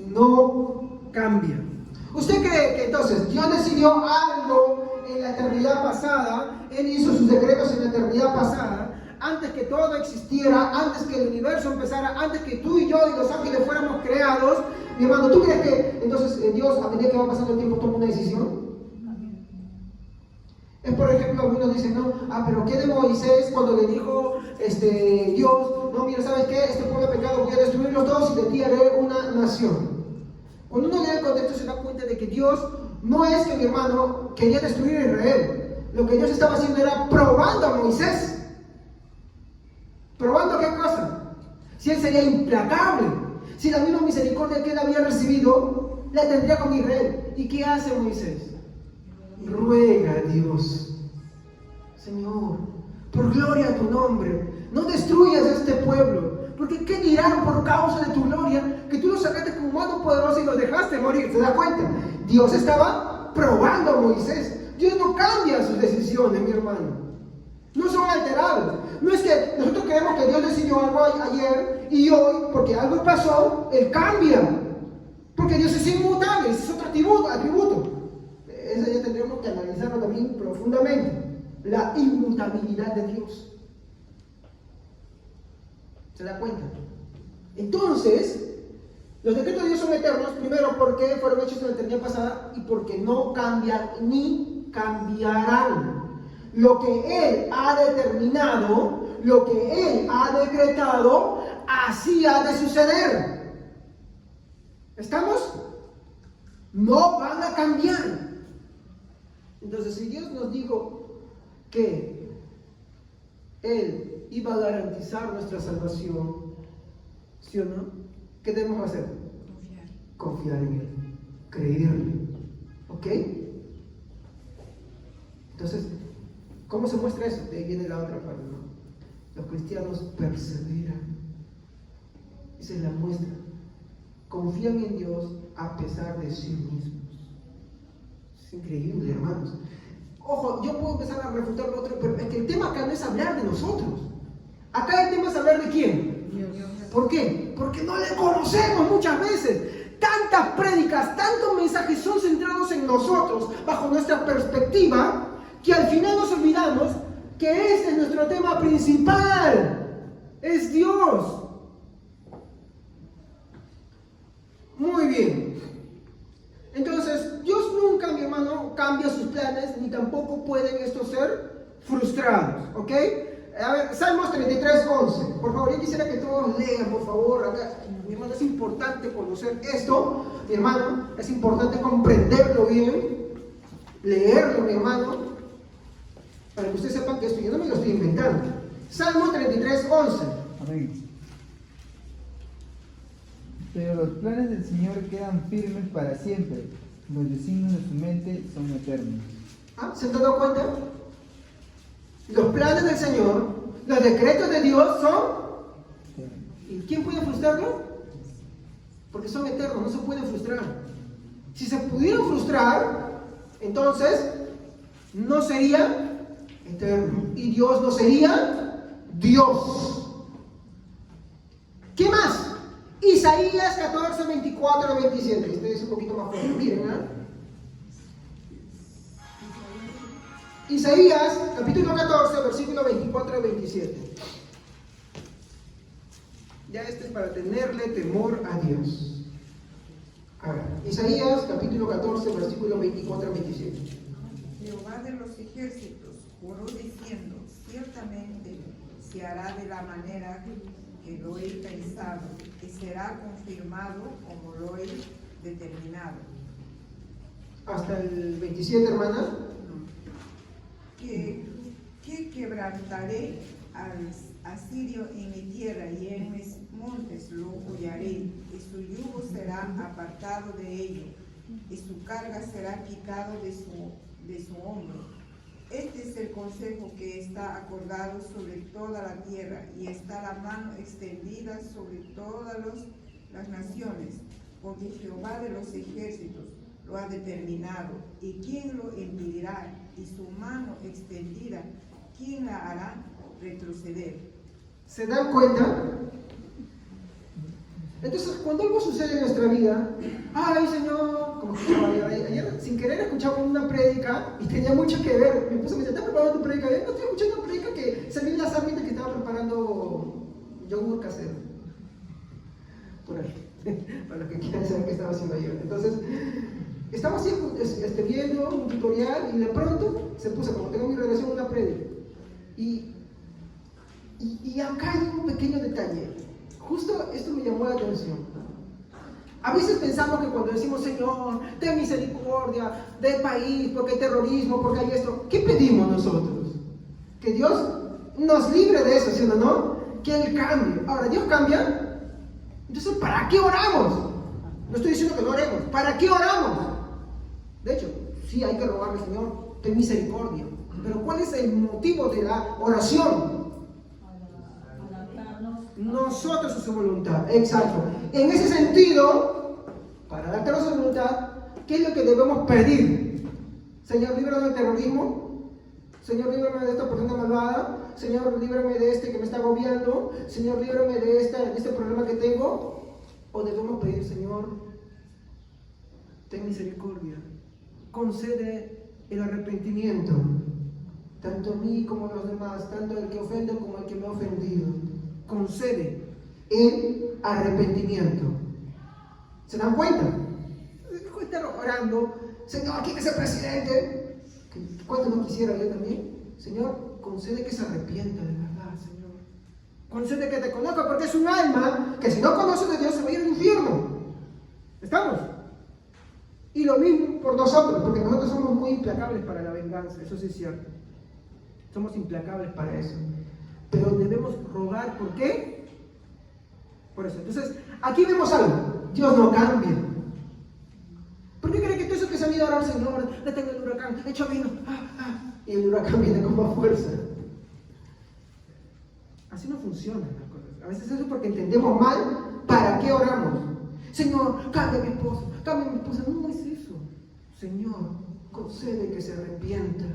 No cambia. ¿Usted cree que entonces Dios decidió algo en la eternidad pasada? Él hizo sus decretos en la eternidad pasada, antes que todo existiera, antes que el universo empezara, antes que tú y yo y los ángeles fuéramos creados. Mi hermano, ¿tú crees que entonces Dios, a medida que va pasando el tiempo, toma una decisión? Es, por ejemplo, algunos dicen, no, pero ¿qué de Moisés cuando le dijo Dios, no, mira, ¿sabes qué? Este pueblo de pecado voy a destruirlos todos y de ti haré una nación? Cuando uno lee el contexto se da cuenta de que Dios no es que, mi hermano, quería destruir a Israel. Lo que Dios estaba haciendo era probando a Moisés. ¿Probando qué cosa? Si él sería implacable, si la misma misericordia que él había recibido la tendría con Israel. ¿Y qué hace Moisés? Ruega a Dios, Señor, por gloria a tu nombre, no destruyas a este pueblo, porque ¿qué dirán por causa de tu gloria? Que tú los sacaste con mano poderosa y los dejaste morir. ¿Se da cuenta? Dios estaba probando a Moisés. Dios no cambia sus decisiones, mi hermano. No son alterables. No es que nosotros creemos que Dios decidió algo ayer y hoy, porque algo pasó, Él cambia. Porque Dios es inmutable, ese es otro atributo. Eso ya tendríamos que analizarlo también profundamente. La inmutabilidad de Dios. ¿Se da cuenta? Entonces, los decretos de Dios son eternos, primero porque fueron hechos en la eternidad pasada y porque no cambian ni cambiarán. Lo que Él ha determinado, lo que Él ha decretado, así ha de suceder. ¿Estamos? No van a cambiar. Entonces, si Dios nos dijo que Él iba a garantizar nuestra salvación, ¿sí o no? ¿Qué debemos hacer? Confiar en Él, creerle. ¿Ok? Entonces, ¿cómo se muestra eso? De ahí viene la otra parte, ¿no? Los cristianos perseveran. Esa es la muestra. Confían en Dios a pesar de sí mismos. Es increíble, hermanos. Ojo, yo puedo empezar a refutar lo otro, pero es que el tema acá no es hablar de nosotros. Acá el tema es hablar de quién. Dios. ¿Por qué? Porque no le conocemos muchas veces. Tantas prédicas, tantos mensajes son centrados en nosotros, bajo nuestra perspectiva, que al final nos olvidamos que ese es nuestro tema principal. Es Dios. Muy bien. Entonces, Dios nunca, mi hermano, cambia sus planes, ni tampoco pueden estos ser frustrados. ¿Ok? A ver, Salmos 33:11. Por favor, yo quisiera que todos lean, por favor. Acá, mi hermano, es importante conocer esto. Mi hermano, es importante comprenderlo bien. Leerlo, mi hermano. Para que ustedes sepan que esto yo no me lo estoy inventando. Salmo 33:11. Amén. Pero los planes del Señor quedan firmes para siempre. Los designios de su mente son eternos. ¿Se han dado cuenta? Los planes del Señor, los decretos de Dios son... ¿Y quién puede frustrarlo? Porque son eternos, no se pueden frustrar. Si se pudieran frustrar, entonces no sería eterno. Y Dios no sería Dios. ¿Qué más? Isaías 14:24-27. Este es un poquito más fuerte. Miren, Isaías, capítulo 14, versículo 24-27. Ya este es para tenerle temor a Dios. A ver, Isaías, capítulo 14, versículo 24-27. Jehová de los ejércitos juró diciendo, ciertamente se hará de la manera que lo he pensado, y será confirmado como lo he determinado. Hasta el 27, hermana. Que quebrantaré al asirio en mi tierra y en mis montes lo hollaré, y su yugo será apartado de ellos, y su carga será quitado de su hombro, Este es el consejo que está acordado sobre toda la tierra, y está la mano extendida sobre todas las naciones, porque Jehová de los ejércitos lo ha determinado. ¿Y quién lo impedirá? Y su mano extendida, ¿quién la hará retroceder? ¿Se dan cuenta? Entonces, cuando algo sucede en nuestra vida, ay Señor, como escuchaba ayer, sin querer escuchaba una prédica y tenía mucho que ver. Mi esposa me dice, ¿estás preparando tu prédica? Yo no estoy escuchando una prédica que salí de la sarmienta que estaba preparando yogur casero. Por ahí, para los que quieran saber qué estaba haciendo ayer. Entonces, estaba así viendo un tutorial y de pronto se puso, como tengo mi relación, una prédica. Y acá hay un pequeño detalle. Justo esto me llamó la atención. A veces pensamos que cuando decimos, Señor, ten misericordia del país, porque hay terrorismo, porque hay esto, ¿qué pedimos nosotros? Que Dios nos libre de eso, ¿sí o no? Que Él cambie. Ahora, ¿Dios cambia? Entonces, ¿para qué oramos? No estoy diciendo que no oremos. ¿Para qué oramos? De hecho, sí hay que rogarle, Señor, ten misericordia. Pero ¿cuál es el motivo de la oración? Nosotros a su voluntad, exacto. En ese sentido, para adaptarnos a su voluntad, ¿qué es lo que debemos pedir? Señor, líbrame del terrorismo. Señor, líbrame de esta persona malvada. Señor, líbrame de este que me está agobiando. Señor, líbrame de este problema que tengo. O debemos pedir, Señor, ten misericordia. Concede el arrepentimiento, tanto a mí como a los demás, tanto al que ofende como al que me ha ofendido. Concede el arrepentimiento. ¿Se dan cuenta? Estar orando, Señor, ¿quién es el presidente? ¿Cuánto no quisiera yo también? Señor, concede que se arrepienta de verdad, Señor. Concede que te conozca, porque es un alma que si no conoce de Dios se va a ir al infierno. ¿Estamos? Y lo mismo por nosotros, porque nosotros somos muy implacables para la venganza, eso sí es cierto. Somos implacables para eso. Pero debemos rogar, ¿por qué? Por eso. Entonces, aquí vemos algo. Dios no cambia. ¿Por qué creen que todo eso que se han ido a orar, Señor, detengo el huracán, echa vino, y el huracán viene con más fuerza? Así no funcionan las cosas. A veces eso es porque entendemos mal para qué oramos. Señor, cambia a mi esposo, cambia a mi esposa. No es eso. Señor, concede que se arrepienta,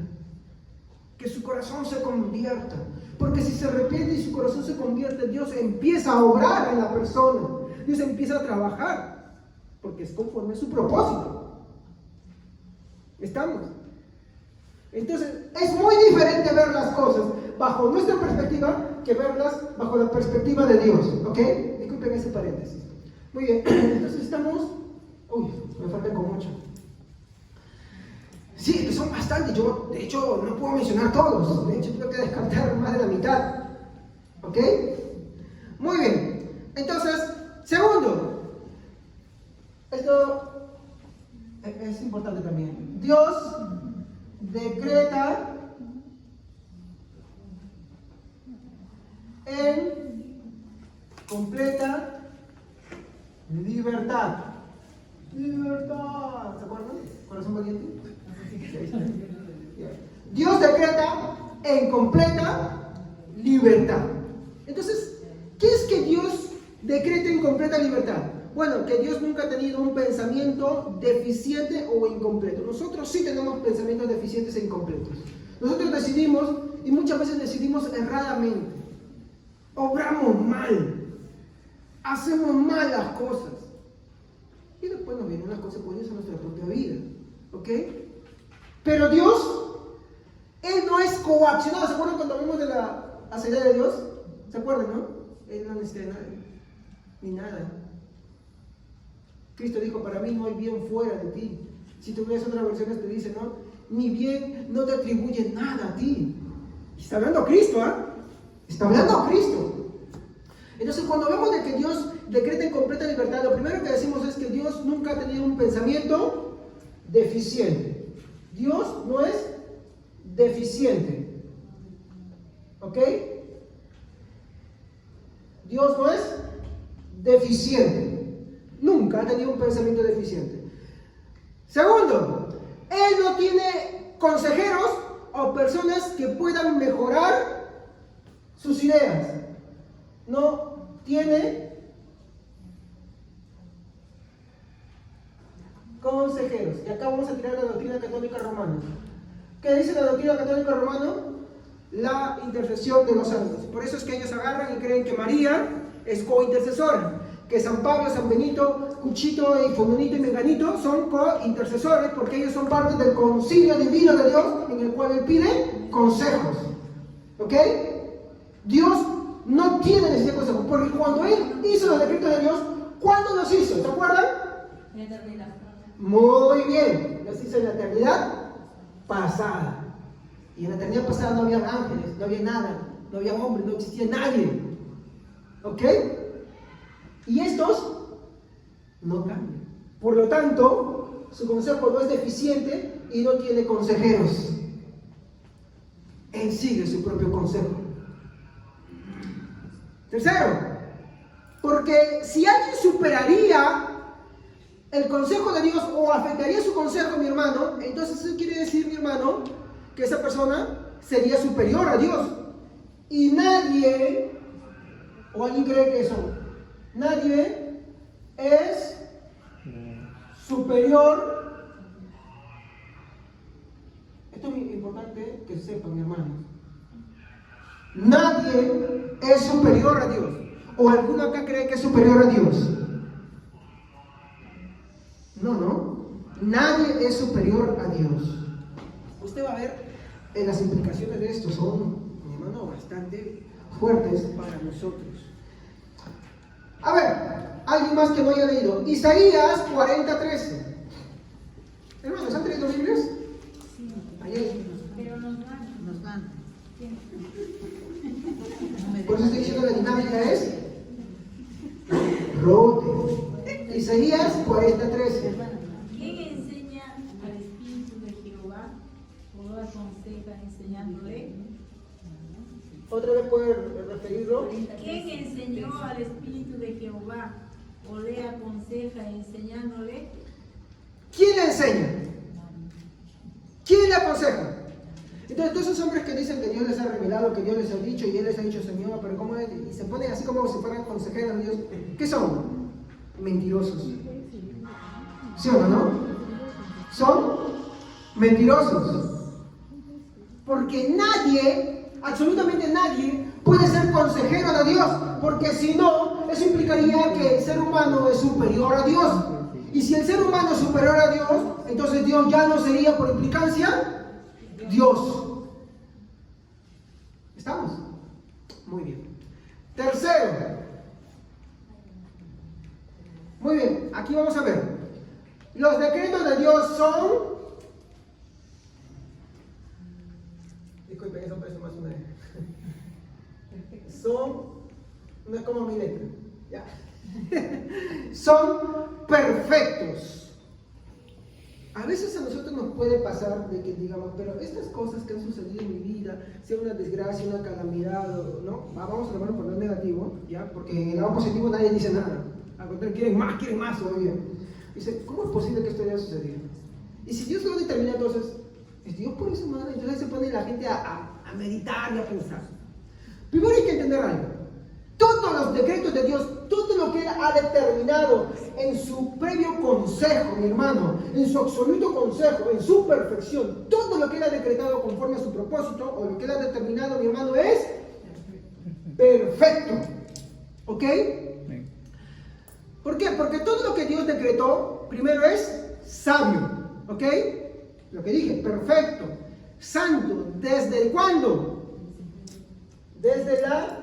que su corazón se convierta. Porque si se arrepiente y su corazón se convierte, Dios empieza a obrar en la persona. Dios empieza a trabajar, porque es conforme a su propósito. ¿Estamos? Entonces, es muy diferente ver las cosas bajo nuestra perspectiva que verlas bajo la perspectiva de Dios. ¿Ok? Disculpen ese paréntesis. Muy bien, entonces estamos... Uy, me faltan con mucho. Sí, que son bastantes. Yo, de hecho, no puedo mencionar todos. De hecho, tengo que descartar más de la mitad. ¿Ok? Muy bien. Entonces, segundo. Esto es importante también. Dios decreta en completa libertad. Libertad. ¿Se acuerdan? Corazón valiente. Dios decreta en completa libertad. Entonces, ¿qué es que Dios decrete en completa libertad? Bueno, que Dios nunca ha tenido un pensamiento deficiente o incompleto. Nosotros sí tenemos pensamientos deficientes e incompletos. Nosotros decidimos, y muchas veces decidimos erradamente. Obramos mal. Hacemos mal las cosas. Y después nos vienen las consecuencias a nuestra propia vida. ¿Ok? Pero Dios, Él no es coaccionado. ¿Se acuerdan cuando hablamos de la asamblea de Dios? ¿Se acuerdan, no? Él no necesita de nadie, ni nada. Cristo dijo, para mí no hay bien fuera de ti. Si tú ves otras versiones te dice, no, mi bien no te atribuye nada a ti. Y está hablando Cristo, ¿ah? Está hablando Cristo. Entonces, cuando vemos de que Dios decreta en completa libertad, lo primero que decimos es que Dios nunca ha tenido un pensamiento deficiente. Dios no es deficiente. ¿Ok? Dios no es deficiente. Nunca ha tenido un pensamiento deficiente. Segundo, Él no tiene consejeros o o personas que puedan mejorar sus ideas. No tiene consejeros. Y acá vamos a tirar la doctrina católica romana. ¿Qué dice la doctrina católica romana? La intercesión de los santos. Por eso es que ellos agarran y creen que María es cointercesora, que San Pablo, San Benito, Cuchito y Fulanito y Menganito son cointercesores porque ellos son parte del concilio divino de Dios en el cual Él pide consejos. ¿Ok? Dios no tiene necesidad de consejos, porque cuando Él hizo los decretos de Dios, ¿cuándo los hizo? ¿Se acuerdan? En eternidad. Muy bien, los hizo en la eternidad pasada. Y en la eternidad pasada no había ángeles, no había nada, no había hombres, no existía nadie. ¿Ok? Y estos no cambian. Por lo tanto, su consejo no es deficiente y no tiene consejeros. Él sigue su propio consejo. Tercero, porque si alguien superaría el consejo de Dios o afectaría su consejo, mi hermano, entonces eso quiere decir, mi hermano, que esa persona sería superior a Dios. Y nadie, o alguien cree que eso, nadie es superior. Esto es muy importante que sepan, mi hermano. Nadie es superior a Dios. ¿O alguno acá cree que es superior a Dios? No. Nadie es superior a Dios. Usted va a ver las implicaciones de esto. Son, mi hermano, bastante fuertes para nosotros. A ver, alguien más que no haya leído. Isaías 40:13. Hermanos, ¿han traído Biblias? Sí, Ayer. Pero nos van. nos van. Por eso estoy diciendo la dinámica es rote. Isaías 40:13. ¿Quién enseña al Espíritu de Jehová o lo aconseja enseñándole? ¿Otra vez puede referirlo? ¿Quién enseñó al Espíritu de Jehová o le aconseja enseñándole? ¿Quién le enseña? ¿Quién le aconseja? Entonces, todos esos hombres que dicen que Dios les ha revelado, que Dios les ha dicho, y Él les ha dicho, Señor, pero ¿cómo es? Y se ponen así como si fueran consejeros de Dios. ¿Qué son? Mentirosos. ¿Sí o no? Son mentirosos. Porque nadie, absolutamente nadie, puede ser consejero de Dios. Porque si no, eso implicaría que el ser humano es superior a Dios. Y si el ser humano es superior a Dios, entonces Dios ya no sería por implicancia Dios. ¿Estamos? Muy bien. Tercero. Muy bien, aquí vamos a ver. Los decretos de Dios son... Disculpen, eso parece más una... Son... No es como mi letra. Ya. Son perfectos. A veces a nosotros nos puede pasar de que digamos, pero estas cosas que han sucedido en mi vida, sea una desgracia, una calamidad, ¿no? Vamos a tomarlo por lo negativo, ¿ya? Porque en el lado positivo nadie dice nada. Al contrario, quieren más todavía. Dice, ¿cómo es posible que esto haya sucedido? Y si Dios lo determina, entonces, ¿es Dios por eso, madre? Entonces se pone la gente a meditar y a pensar. Primero hay que entender algo. Todos los decretos de Dios, todo lo que Él ha determinado en su previo consejo, mi hermano, en su absoluto consejo, en su perfección, todo lo que Él ha decretado conforme a su propósito, o lo que Él ha determinado, mi hermano, es perfecto. ¿Ok? ¿Por qué? Porque todo lo que Dios decretó, primero es sabio. ¿Ok? Lo que dije, perfecto, santo. ¿Desde cuándo? Desde la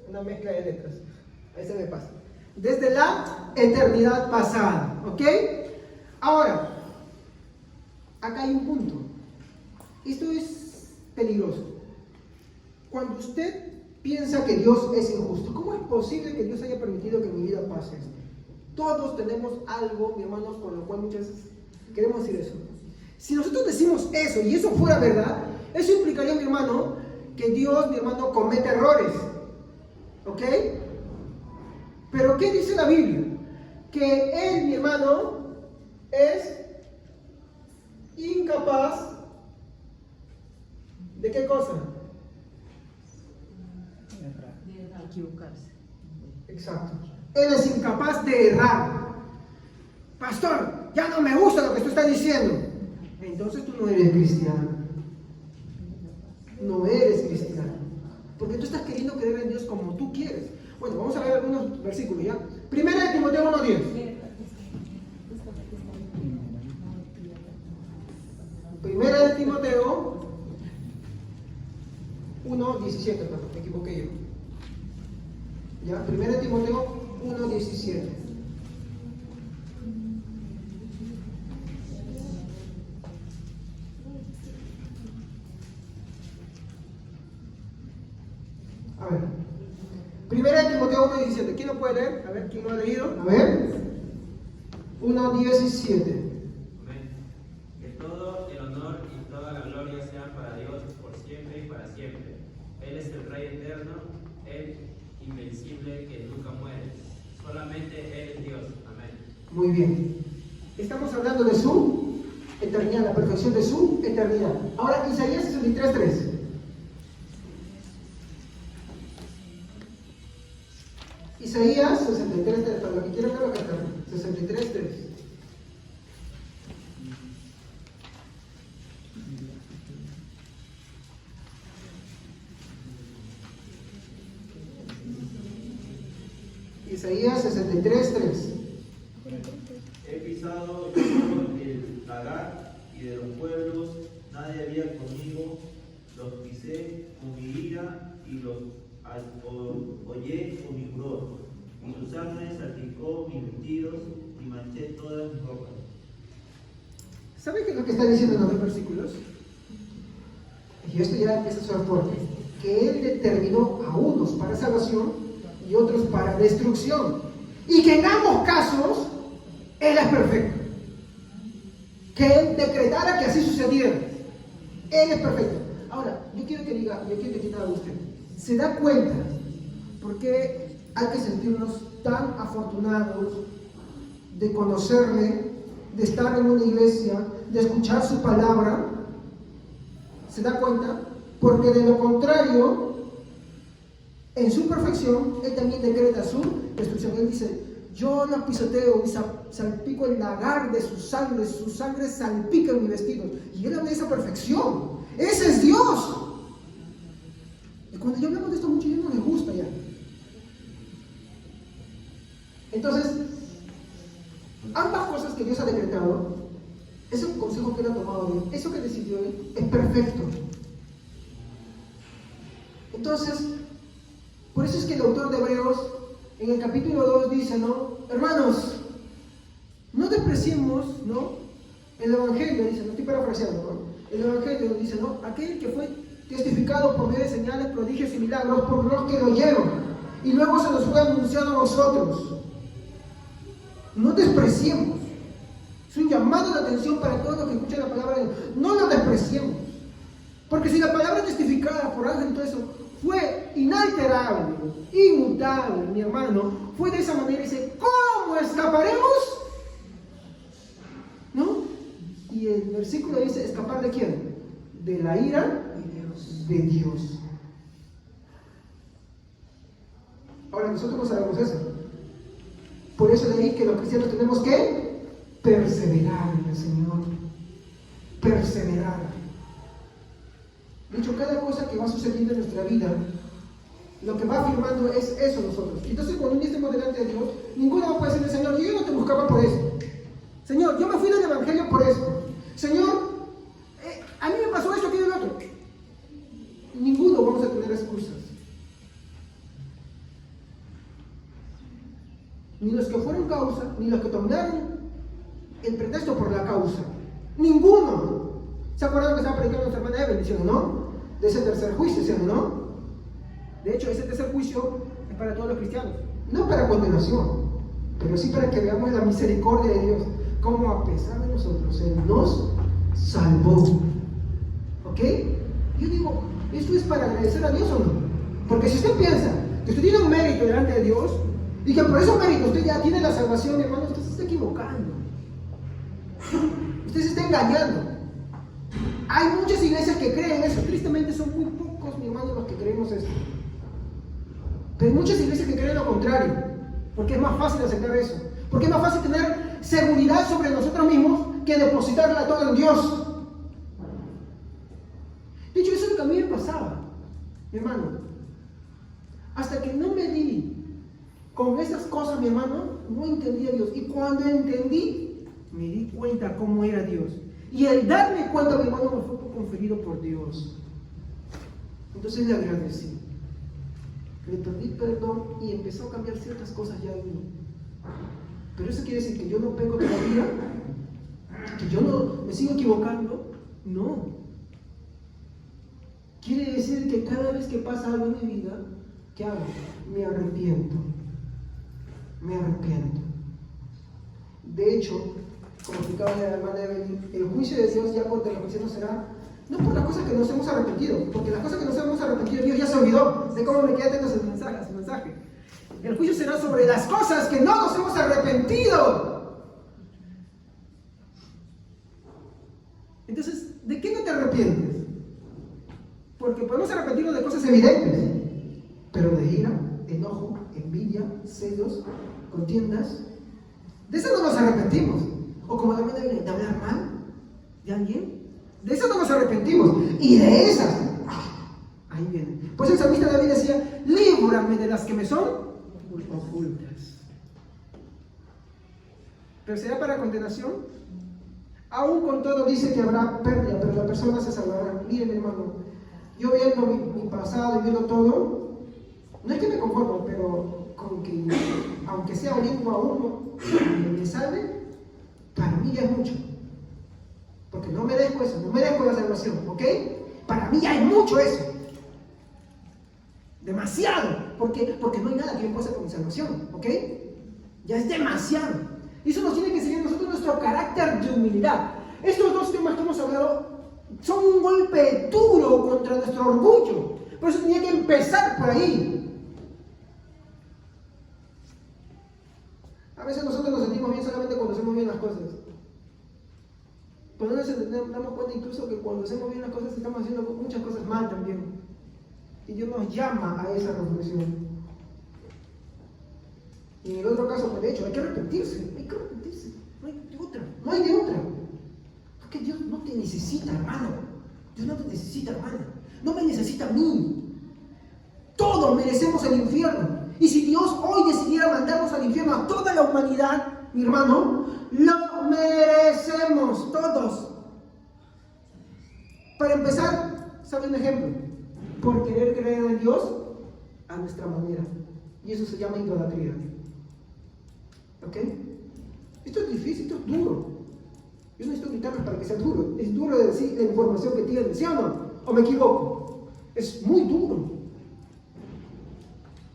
una mezcla de letras. Ahí se me pasa. Desde la eternidad pasada. ¿Ok? Ahora, acá hay un punto. Esto es peligroso. Cuando usted piensa que Dios es injusto, ¿cómo es posible que Dios haya permitido que en mi vida pase esto? Todos tenemos algo, mi hermanos, con lo cual muchas veces queremos decir eso. Si nosotros decimos eso y eso fuera verdad, eso implicaría, mi hermano, que Dios, mi hermano, comete errores. ¿Ok? Pero ¿qué dice la Biblia? Que Él, mi hermano, es incapaz ¿de qué cosa? Equivocarse. Exacto. Él es incapaz de errar. Pastor, ya no me gusta lo que tú estás diciendo. Entonces tú no eres cristiano. No eres cristiano. Porque tú estás queriendo creer en Dios como tú quieres. Bueno, vamos a ver algunos versículos ya. Primera de Timoteo 1:10. Primera de Timoteo 1:17, perdón, me equivoqué yo. Ya, primera de Timoteo 1:17. A ver. Primera de Timoteo 1:17. ¿Quién lo puede leer? A ver, ¿quién lo ha leído? A ver. 1:17. Amén. Que todo el honor y toda la gloria sean para Dios por siempre y para siempre. Él es el Rey eterno, el invencible que nunca muere. Solamente Él es Dios. Amén. Muy bien. Estamos hablando de su eternidad, la perfección de su eternidad. Ahora, Isaías 63:3. Isaías 63:3, para los que quieran verlo acá está, 63:3. Isaías 63:3. He pisado yo el lagar y de los pueblos nadie había conmigo, los pisé con mi ira y los hollé con mi furor, y su sangre salpicó mis vestidos y manché todas mis ropas. ¿Saben qué es lo que está diciendo en los dos versículos? Y esto ya empieza a ser fuerte. Que Él determinó a unos para salvación y otros para destrucción. Y que en ambos casos Él es perfecto. Que Él decretara que así sucediera. Él es perfecto. Ahora, yo quiero que diga a usted, ¿se da cuenta por qué hay que sentirnos tan afortunados de conocerle, de estar en una iglesia, de escuchar su palabra? ¿Se da cuenta? Porque de lo contrario, en su perfección, Él también decreta su destrucción. Él dice, yo la pisoteo y salpico el lagar de su sangre salpica en mi vestido. Y Él habla de esa perfección. ¡Ese es Dios! Y cuando yo hablamos de esto mucho, ya no les gusta ya. Entonces, ambas cosas que Dios ha decretado, ese consejo que Él ha tomado de Él, eso que decidió Él, es perfecto. Entonces, por eso es que el autor de Hebreos, en el capítulo 2 dice, ¿no? Hermanos, no despreciemos, ¿no? El Evangelio, dice, no estoy parafraseando, ¿no? El Evangelio dice, ¿no? Aquel que fue testificado por medio de señales, prodigios y milagros por los que lo oyeron, y luego se nos fue anunciado a nosotros. No despreciemos. Es un llamado de atención para todos los que escuchan la palabra de Dios. No lo despreciemos. Porque si la palabra testificada por ángel y todo eso fue inalterable, inmutable, mi hermano, fue de esa manera, dice, ¿cómo escaparemos? ¿No? Y el versículo dice, ¿escapar de quién? De la ira de Dios. Ahora, nosotros no sabemos eso. Por eso leí que los cristianos tenemos que perseverar en el Señor. Perseverar. De hecho, cada cosa que va sucediendo en nuestra vida, lo que va afirmando es eso nosotros. Entonces, cuando un día estemos delante de Dios, ninguno va a poder decir, Señor, yo no te buscaba por eso. Señor, yo me fui del Evangelio por esto. Señor, a mí me pasó esto, aquello y lo otro. Ninguno vamos a tener excusas. Ni los que fueron causa, ni los que tomaron el pretexto por la causa. Ninguno. ¿Se acuerdan que estaba predicando nuestra hermana Evelyn, ¿sí o no? De ese tercer juicio, ¿sí o no? De hecho, ese tercer juicio es para todos los cristianos. No para condenación, pero sí para que veamos la misericordia de Dios. Como a pesar de nosotros, Él nos salvó. ¿Ok? Yo digo, ¿esto es para agradecer a Dios o no? Porque si usted piensa que usted tiene un mérito delante de Dios, y que por esos méritos usted ya tiene la salvación, hermano, usted se está equivocando. se está engañando. Hay muchas iglesias que creen eso. Tristemente son muy pocos, mi hermano, los que creemos eso. Pero hay muchas iglesias que creen lo contrario. Porque es más fácil aceptar eso. Porque es más fácil tener seguridad sobre nosotros mismos que depositarla todo en Dios. De hecho, eso es lo que a mí me pasaba, mi hermano. Hasta que no me di con estas cosas, mi hermano, no entendí a Dios. Y cuando entendí, me di cuenta cómo era Dios. Y el darme cuenta, mi hermano, me fue conferido por Dios. Entonces le agradecí. Le pedí perdón y empezó a cambiar ciertas cosas ya en mí. Pero eso quiere decir que yo no peco todavía, que yo no me sigo equivocando. No. Quiere decir que cada vez que pasa algo en mi vida, ¿qué hago? Me arrepiento. Me arrepiento. De hecho, como explicaba la hermana Evelyn, el juicio de Dios ya contra los cristianos será no por las cosas que nos hemos arrepentido, porque las cosas que nos hemos arrepentido Dios ya se olvidó. De cómo me quedé atento a su mensaje. El juicio será sobre las cosas que no nos hemos arrepentido. Entonces, ¿de qué no te arrepientes? Porque podemos arrepentirnos de cosas evidentes, pero de ira, enojo, envidia, celos, contiendas, de eso no nos arrepentimos. O como la hermana viene, de hablar mal de alguien, de eso no nos arrepentimos. Y de esas, ahí viene. Pues el salmista David decía, líbrame de las que me son ocultas. Pero será para condenación. Aún con todo dice que habrá pérdida, pero la persona se salvará. Miren, hermano, yo viendo mi pasado y viendo todo, no es que me conformo, pero con que, aunque sea oliendo a uno, me salve, para mí ya es mucho. Porque no merezco eso, no merezco la salvación, ¿ok? Para mí ya es mucho eso. Demasiado. Porque no hay nada que yo pueda hacer con mi salvación, ¿ok? Ya es demasiado. Y eso nos tiene que enseñar a nosotros nuestro carácter de humildad. Estos dos temas que hemos hablado son un golpe duro contra nuestro orgullo. Por eso tenía que empezar por ahí. A veces nosotros nos sentimos bien solamente cuando hacemos bien las cosas. Pero no nos damos cuenta incluso que cuando hacemos bien las cosas estamos haciendo muchas cosas mal también. Y Dios nos llama a esa reflexión. Y en el otro caso, pues de hecho, hay que arrepentirse. No hay de otra. Porque Dios no te necesita, hermano. Dios no te necesita, hermana. No me necesita a mí. Todos merecemos el infierno. Y si Dios hoy decidiera mandarnos al infierno a toda la humanidad, mi hermano, lo merecemos todos. Para empezar, ¿sabe un ejemplo? Por querer creer en Dios a nuestra manera. Y eso se llama idolatría. ¿Ok? Esto es difícil, esto es duro. Yo no necesito gritarles para que sea duro. Es duro de decir la información que tienen, ¿sí o no? ¿O me equivoco? Es muy duro.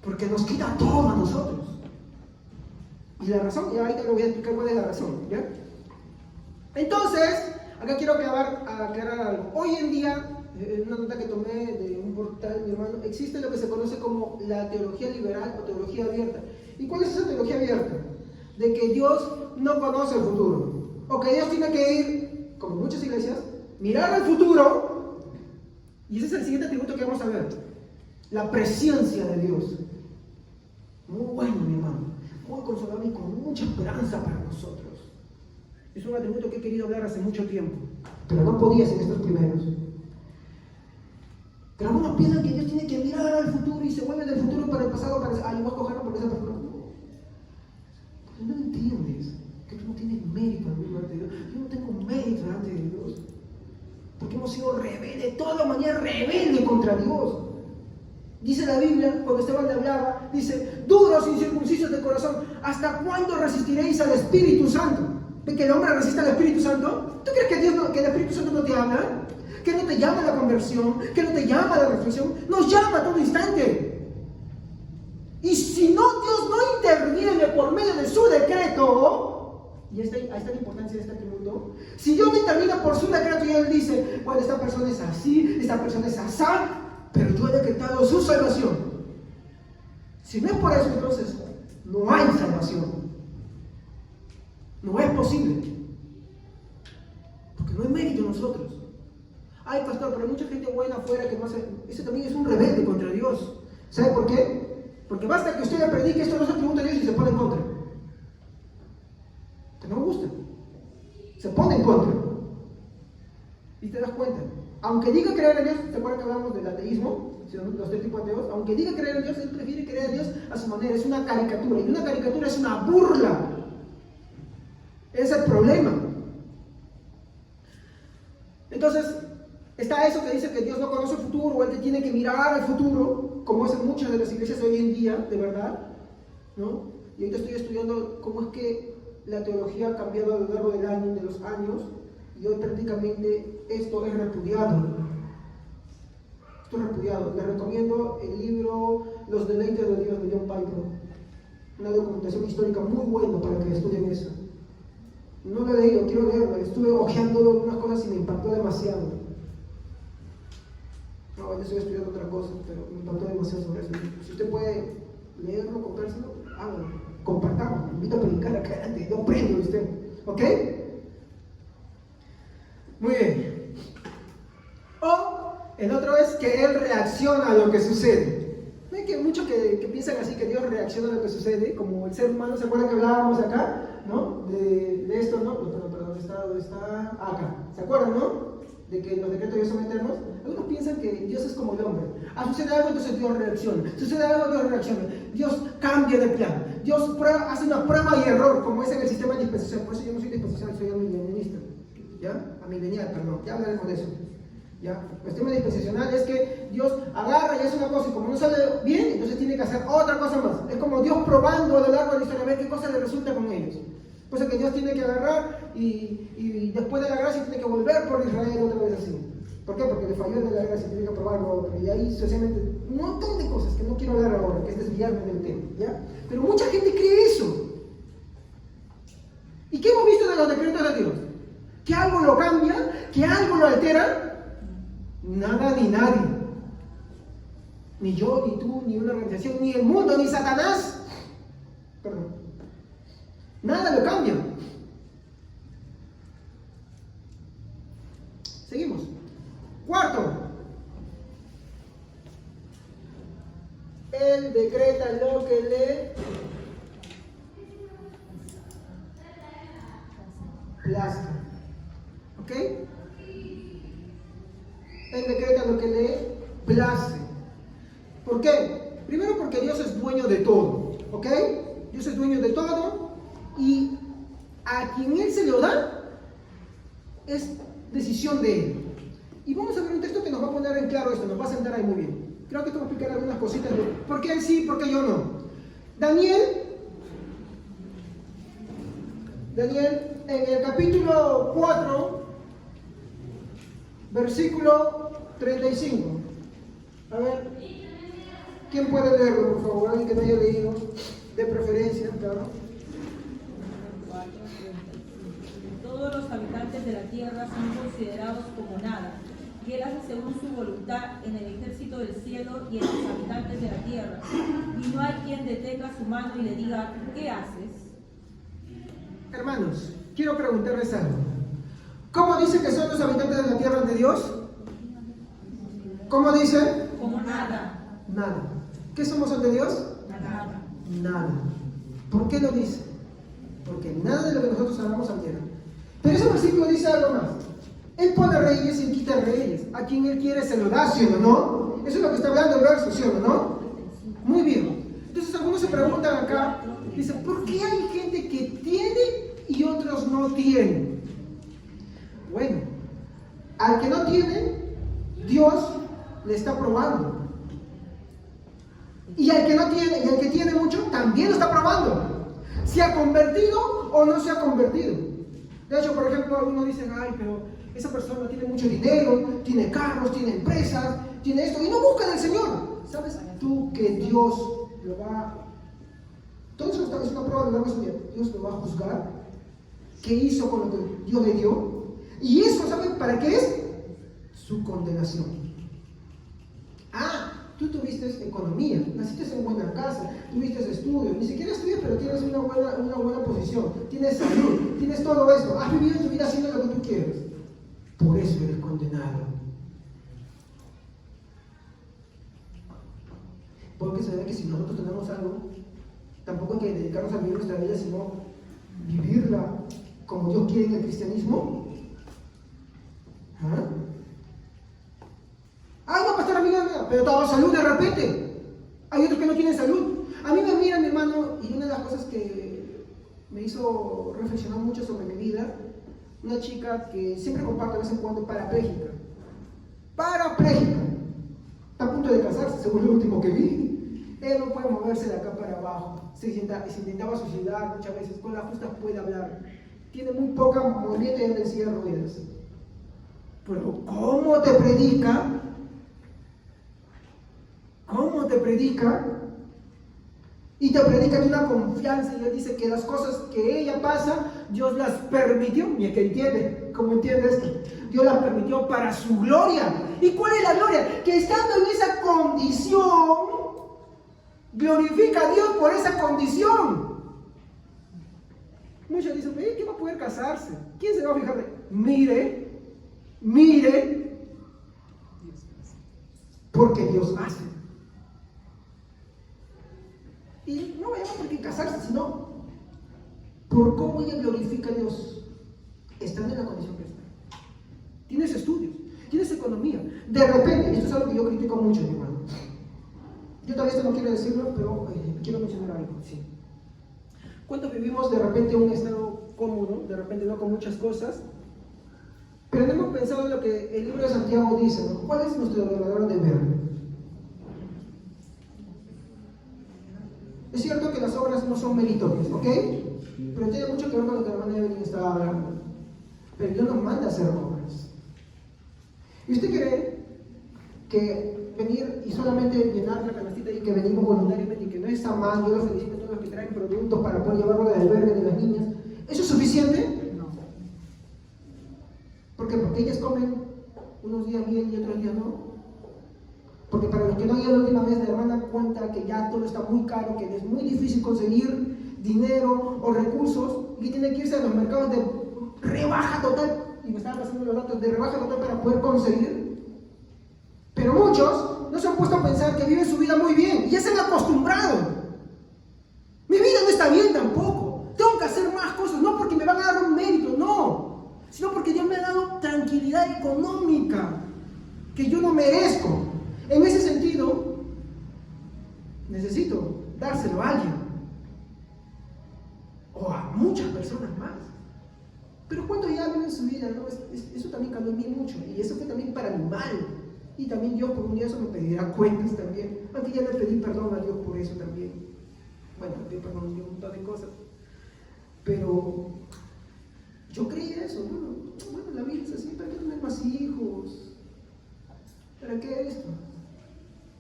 Porque nos quita todo a nosotros. Y la razón, y ahorita le voy a explicar cuál es la razón, ¿ya? Entonces, acá quiero aclarar algo. Hoy en día, en una nota que tomé de un portal, mi hermano, existe lo que se conoce como la teología liberal o teología abierta. ¿Y cuál es esa teología abierta? De que Dios no conoce el futuro. O que Dios tiene que ir, como muchas iglesias, mirar al futuro. Y ese es el siguiente atributo que vamos a ver. La presencia de Dios. Muy bueno, mi hermano. Muy consolador y con mucha esperanza para nosotros. Es un atributo que he querido hablar hace mucho tiempo. Pero no podía en estos primeros. Pero algunos piensan que Dios tiene que mirar al futuro y se vuelve del futuro para el pasado para decir, yo voy a cogerlo porque esa persona. Porque no entiendes que tú no tienes mérito delante de Dios. Yo no tengo mérito delante de Dios. Porque hemos sido rebeldes, toda la humanidad rebelde contra Dios. Dice la Biblia, cuando Esteban le hablaba, dice, duros incircuncisos de corazón, ¿hasta cuándo resistiréis al Espíritu Santo? ¿Ven que el hombre resiste al Espíritu Santo? ¿Tú crees que el Espíritu Santo no te habla? ¿Que no te llama a la conversión? ¿Que no te llama a la reflexión? Nos llama a todo instante. Y si no, Dios no interviene por medio de su decreto, y ahí está la importancia de este atributo, si Dios no interviene por su decreto y Él dice, bueno, esta persona es así, esta persona es asá, pero yo he decretado su salvación. Si no es por eso, entonces no hay salvación. No es posible. No es mérito de nosotros. Ay, pastor, pero hay mucha gente buena afuera que no hace... Ese también es un rebelde contra Dios. ¿Sabe por qué? Porque basta que usted le predique esto no se pregunta a Dios y se pone en contra. Que no me gusta. Se pone en contra. Y te das cuenta. Aunque diga creer en Dios, ¿se acuerdan que hablamos del ateísmo? Los tres tipos de ateos. Aunque diga creer en Dios, él prefiere creer en Dios a su manera. Es una caricatura. Y una caricatura es una burla. Ese es el problema. Entonces, está eso que dice que Dios no conoce el futuro, o él que tiene que mirar al futuro, como hacen muchas de las iglesias hoy en día, de verdad, ¿no? Y ahorita estoy estudiando cómo es que la teología ha cambiado a lo largo del año, de los años, y hoy prácticamente esto es repudiado. Esto es repudiado. Les recomiendo el libro Los deleites de Dios de John Piper, una documentación histórica muy buena para que estudien eso. No lo he leído, quiero leerlo, estuve hojeando unas cosas y me impactó demasiado. No, yo estoy estudiando otra cosa, pero me impactó demasiado sobre eso. Si usted puede leerlo, comprárselo, hágalo, compartamos, me invito a predicar acá adelante, yo aprendo de usted, ¿ok? Muy bien. O el otro es que él reacciona a lo que sucede. No hay que muchos que piensan así, que Dios reacciona a lo que sucede, como el ser humano. ¿Se acuerdan que hablábamos acá, no? De esto, ¿no? Pero ¿dónde está? Acá. ¿Se acuerdan, no? De que los decretos de Dios son eternos. Algunos piensan que Dios es como el hombre. Sucede algo, entonces Dios reacciona. Sucede algo, Dios reacciona. Dios cambia de plan. Dios hace una prueba y error, como es en el sistema dispensacional. Por eso yo no soy dispensacional, soy amilenialista. ¿Ya? Amilenial, perdón. Ya hablaremos de eso. ¿Ya? El sistema dispensacional es que Dios agarra y hace una cosa y como no sale bien, entonces tiene que hacer otra cosa más. Es como Dios probando a lo largo de la historia a ver qué cosa le resulta con ellos. Cosa que Dios tiene que agarrar y después de la gracia tiene que volver por Israel otra vez así. ¿Por qué? Porque le falló en la gracia, tiene que probarlo otro. Y ahí socialmente un montón de cosas que no quiero hablar ahora, que es desviarme del tema. ¿Ya? Pero mucha gente cree eso. ¿Y qué hemos visto de los decretos de Dios? ¿Que algo lo cambia? ¿Que algo lo altera? Nada ni nadie. Ni yo, ni tú, ni una organización, ni el mundo, ni Satanás. Perdón. Nada lo cambia. Seguimos. Cuarto. Él decreta lo que le plazca. ¿Ok? Él decreta lo que le place. ¿Por qué? Primero porque Dios es dueño de todo. ¿Ok? Dios es dueño de todo y a quien Él se lo da es decisión de Él. Y vamos a ver un texto que nos va a poner en claro esto, nos va a sentar ahí muy bien. Creo que te voy a explicar algunas cositas de por qué Él sí, por qué yo no. Daniel, en el capítulo 4, versículo 35. A ver, ¿quién puede leerlo, por favor? Alguien que no haya leído, de preferencia, claro. Todos los habitantes de la tierra son considerados como nada, y Él hace según su voluntad en el ejército del cielo y en los habitantes de la tierra. Y no hay quien detenga su mano y le diga, ¿qué haces? Hermanos, quiero preguntarles algo. ¿Cómo dice que son los habitantes de la tierra de Dios? ¿Cómo dice? Como nada. Nada. ¿Qué somos ante Dios? Nada. Nada. ¿Por qué lo dice? Porque nada de lo que nosotros hagamos altera. Pero ese versículo dice algo más. Él pone reyes y quita reyes. A quien Él quiere se lo da, ¿sí o no? Eso es lo que está hablando el verso, ¿sí o no? Muy bien. Entonces algunos se preguntan acá, dicen, ¿por qué hay gente que tiene y otros no tienen? Bueno, al que no tiene, Dios le está probando. Y al que no tiene, y al que tiene mucho, también lo está probando. ¿Se ha convertido o no se ha convertido? De hecho, por ejemplo, algunos dicen, ay, pero esa persona tiene mucho dinero, tiene carros, tiene empresas, tiene esto, y no buscan al Señor. ¿Sabes tú que Dios lo va? Todo eso es una prueba de la vida. Dios lo va a juzgar. ¿Qué hizo con lo que Dios le dio? Y eso, ¿saben para qué es? Su condenación. Tú tuviste economía, naciste en buena casa, tuviste estudios, ni siquiera estudias, pero tienes una buena posición, tienes salud, tienes todo esto, has vivido tu vida haciendo lo que tú quieres. por eso eres condenado. Porque se ve que si nosotros tenemos algo, tampoco hay que dedicarnos a vivir nuestra vida, sino vivirla como Dios quiere en el cristianismo. ¿Ah? Ay, no, pastor, amiga, pero toda salud de repente. Hay otros que no tienen salud. A mí me mira mi hermano, y una de las cosas que me hizo reflexionar mucho sobre mi vida, una chica que siempre comparto de vez en cuando, parapléjica. Parapléjica. Está a punto de casarse, según lo último que vi. Él no puede moverse de acá para abajo. Se intentaba suicidar muchas veces, con la justa puede hablar. Tiene muy poca movimiento y anda en silla de ruedas. Pero ¿cómo te predica? ¿Cómo te predica? Y te predica de una confianza, y él dice que las cosas que ella pasa, Dios las permitió. Ni el que entiende, ¿cómo entiende esto? Dios las permitió para su gloria. ¿Y cuál es la gloria? Que estando en esa condición, glorifica a Dios por esa condición. Muchos dicen, ¿quién va a poder casarse? ¿Quién se va a fijar? Mire, porque Dios hace. Y no vayamos por qué casarse, sino por cómo ella glorifica a Dios, estando en la condición que está. Tienes estudios, tienes economía. De repente, y esto es algo que yo critico mucho, mi hermano. Yo tal vez no quiero decirlo, pero quiero mencionar algo. Sí. ¿Cuántos vivimos de repente un estado cómodo, de repente no con muchas cosas? Pero no hemos pensado en lo que el libro de Santiago dice, ¿no? ¿Cuál es nuestro verdadero deber? Es cierto que las obras no son meritorias, ¿ok? Pero tiene mucho que ver con lo que la hermana Evelyn estaba hablando. Pero Dios nos manda a hacer obras. ¿Y usted cree que venir y solamente llenar la canastita y que venimos voluntariamente y que no está mal? Yo los felicito a todos los que traen productos para poder llevarlo del albergue de las niñas. ¿Eso es suficiente? No. ¿Por qué? Porque ellas comen unos días bien y otros días no. Porque para los que no han ido la última vez, la hermana cuenta que ya todo está muy caro, que es muy difícil conseguir dinero o recursos y que tiene que irse a los mercados de rebaja total, y me estaban pasando los datos de rebaja total para poder conseguir. Pero muchos no se han puesto a pensar que viven su vida muy bien y ya se han acostumbrado. Mi vida no está bien tampoco, tengo que hacer más cosas, no porque me van a dar un mérito, no, sino porque Dios me ha dado tranquilidad económica que yo no merezco. En ese sentido, necesito dárselo a alguien o a muchas personas más. Pero cuánto ya viven su vida, ¿no? Eso también cambió en mí mucho, y eso fue también para mi mal. Y también Dios por un día eso me pedirá cuentas también, aunque ya le pedí perdón a Dios por eso también. Bueno, le pedí perdón de un montón de cosas, pero yo creí eso. Bueno, la vida es así, ¿para qué tener más hijos? ¿Para qué esto?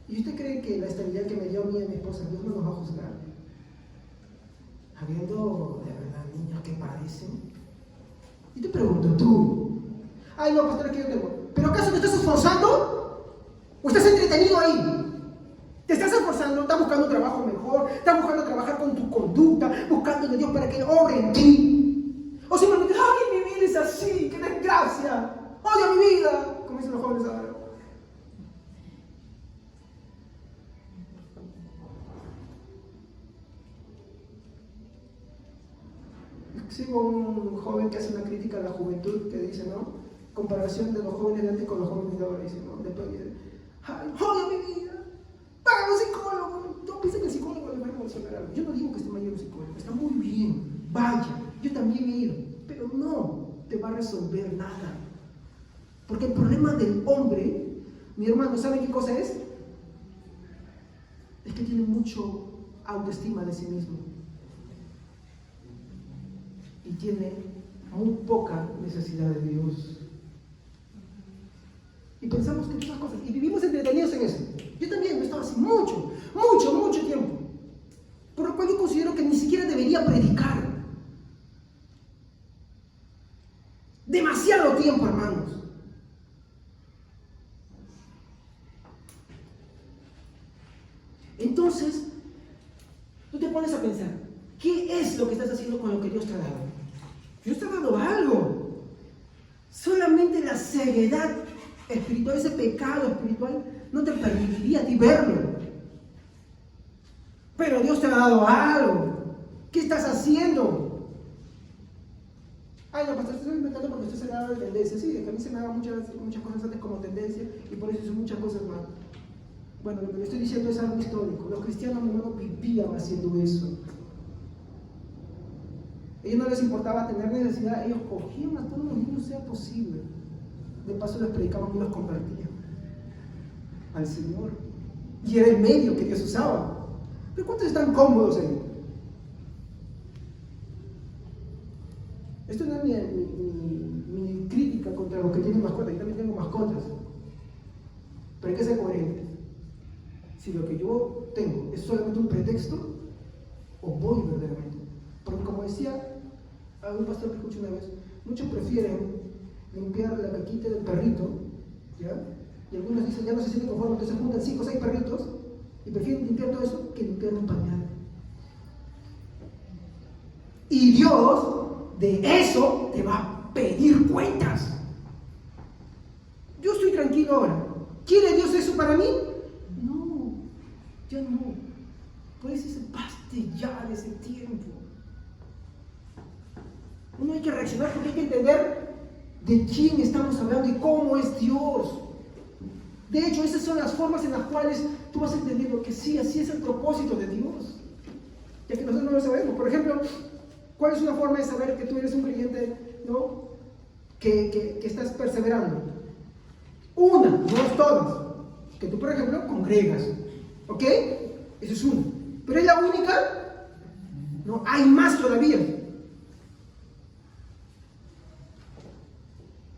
¿Y usted cree que la estabilidad que me dio a mí y a mi esposa, Dios no nos va a juzgar? Habiendo de verdad niños que padecen. Y te pregunto, tú, ay no, pastor, que yo tengo, ¿pero acaso te estás esforzando? ¿O estás entretenido ahí? ¿Te estás esforzando? ¿Estás buscando un trabajo mejor? ¿Estás buscando trabajar con tu conducta? ¿Buscando de Dios para que obre en ti? ¿O simplemente, ay, mi vida es así, qué desgracia, odio mi vida? Como dicen los jóvenes ahora. Sigo un joven que hace una crítica a la juventud, que dice, ¿no? Comparación de los jóvenes de antes con los jóvenes de ahora, dice, ¿no? Después dice, ¡ay, odio mi vida! ¡Paga un psicólogo! No piensa que el psicólogo le va a revolucionar algo. Yo no digo que esté mal ir a un psicólogo, está muy bien, vaya, yo también he ido, pero no te va a resolver nada. Porque el problema del hombre, mi hermano, ¿sabe qué cosa es? Es que tiene mucho autoestima de sí mismo. Y tiene muy poca necesidad de Dios. Y pensamos que todas las cosas, y vivimos entretenidos en eso. Yo también he estado así mucho tiempo. Por lo cual yo considero que ni siquiera debería predicar. Demasiado tiempo, hermanos. Entonces, tú te pones a pensar, ¿qué es lo que estás haciendo con lo que Dios te ha dado? Dios te ha dado algo. Solamente la ceguedad espiritual, ese pecado espiritual, no te permitiría a ti verlo. Pero Dios te ha dado algo. ¿Qué estás haciendo? Ay, no, pastor, estoy inventando porque usted se me ha dado de tendencia. Sí, es que a mí se me daban muchas cosas antes como tendencia y por eso hice muchas cosas mal. Bueno, lo que le estoy diciendo es algo histórico. Los cristianos no vivían haciendo eso. A ellos no les importaba tener necesidad, ellos cogían a todos los niños sea posible. De paso les predicaban y los convertían al Señor. Y era el medio que Dios usaba. ¿Pero cuántos están cómodos ahí? Esto no es mi crítica contra los que tienen mascotas, yo también tengo mascotas. Pero hay que ser coherentes. Si lo que yo tengo es solamente un pretexto, o voy verdaderamente. Porque como decía a un pastor que escuché una vez, muchos prefieren limpiar la caquita del perrito, ¿ya? Y algunos dicen, ya no se sienten conformes, entonces juntan 5 o 6 perritos y prefieren limpiar todo eso que limpiar un pañal. Y Dios de eso te va a pedir cuentas. Yo estoy tranquilo ahora. ¿Quiere Dios eso para mí? No, ya no. Pues ese paste ya de ese tiempo. Uno hay que reaccionar porque hay que entender de quién estamos hablando y cómo es Dios. De hecho, esas son las formas en las cuales tú vas entendiendo que sí, así es el propósito de Dios. Ya que nosotros no lo sabemos. Por ejemplo, ¿cuál es una forma de saber que tú eres un creyente, ¿no? que estás perseverando? Una, no es todas. Que tú, por ejemplo, congregas. ¿Ok? Eso es uno. ¿Pero es la única? No, hay más todavía.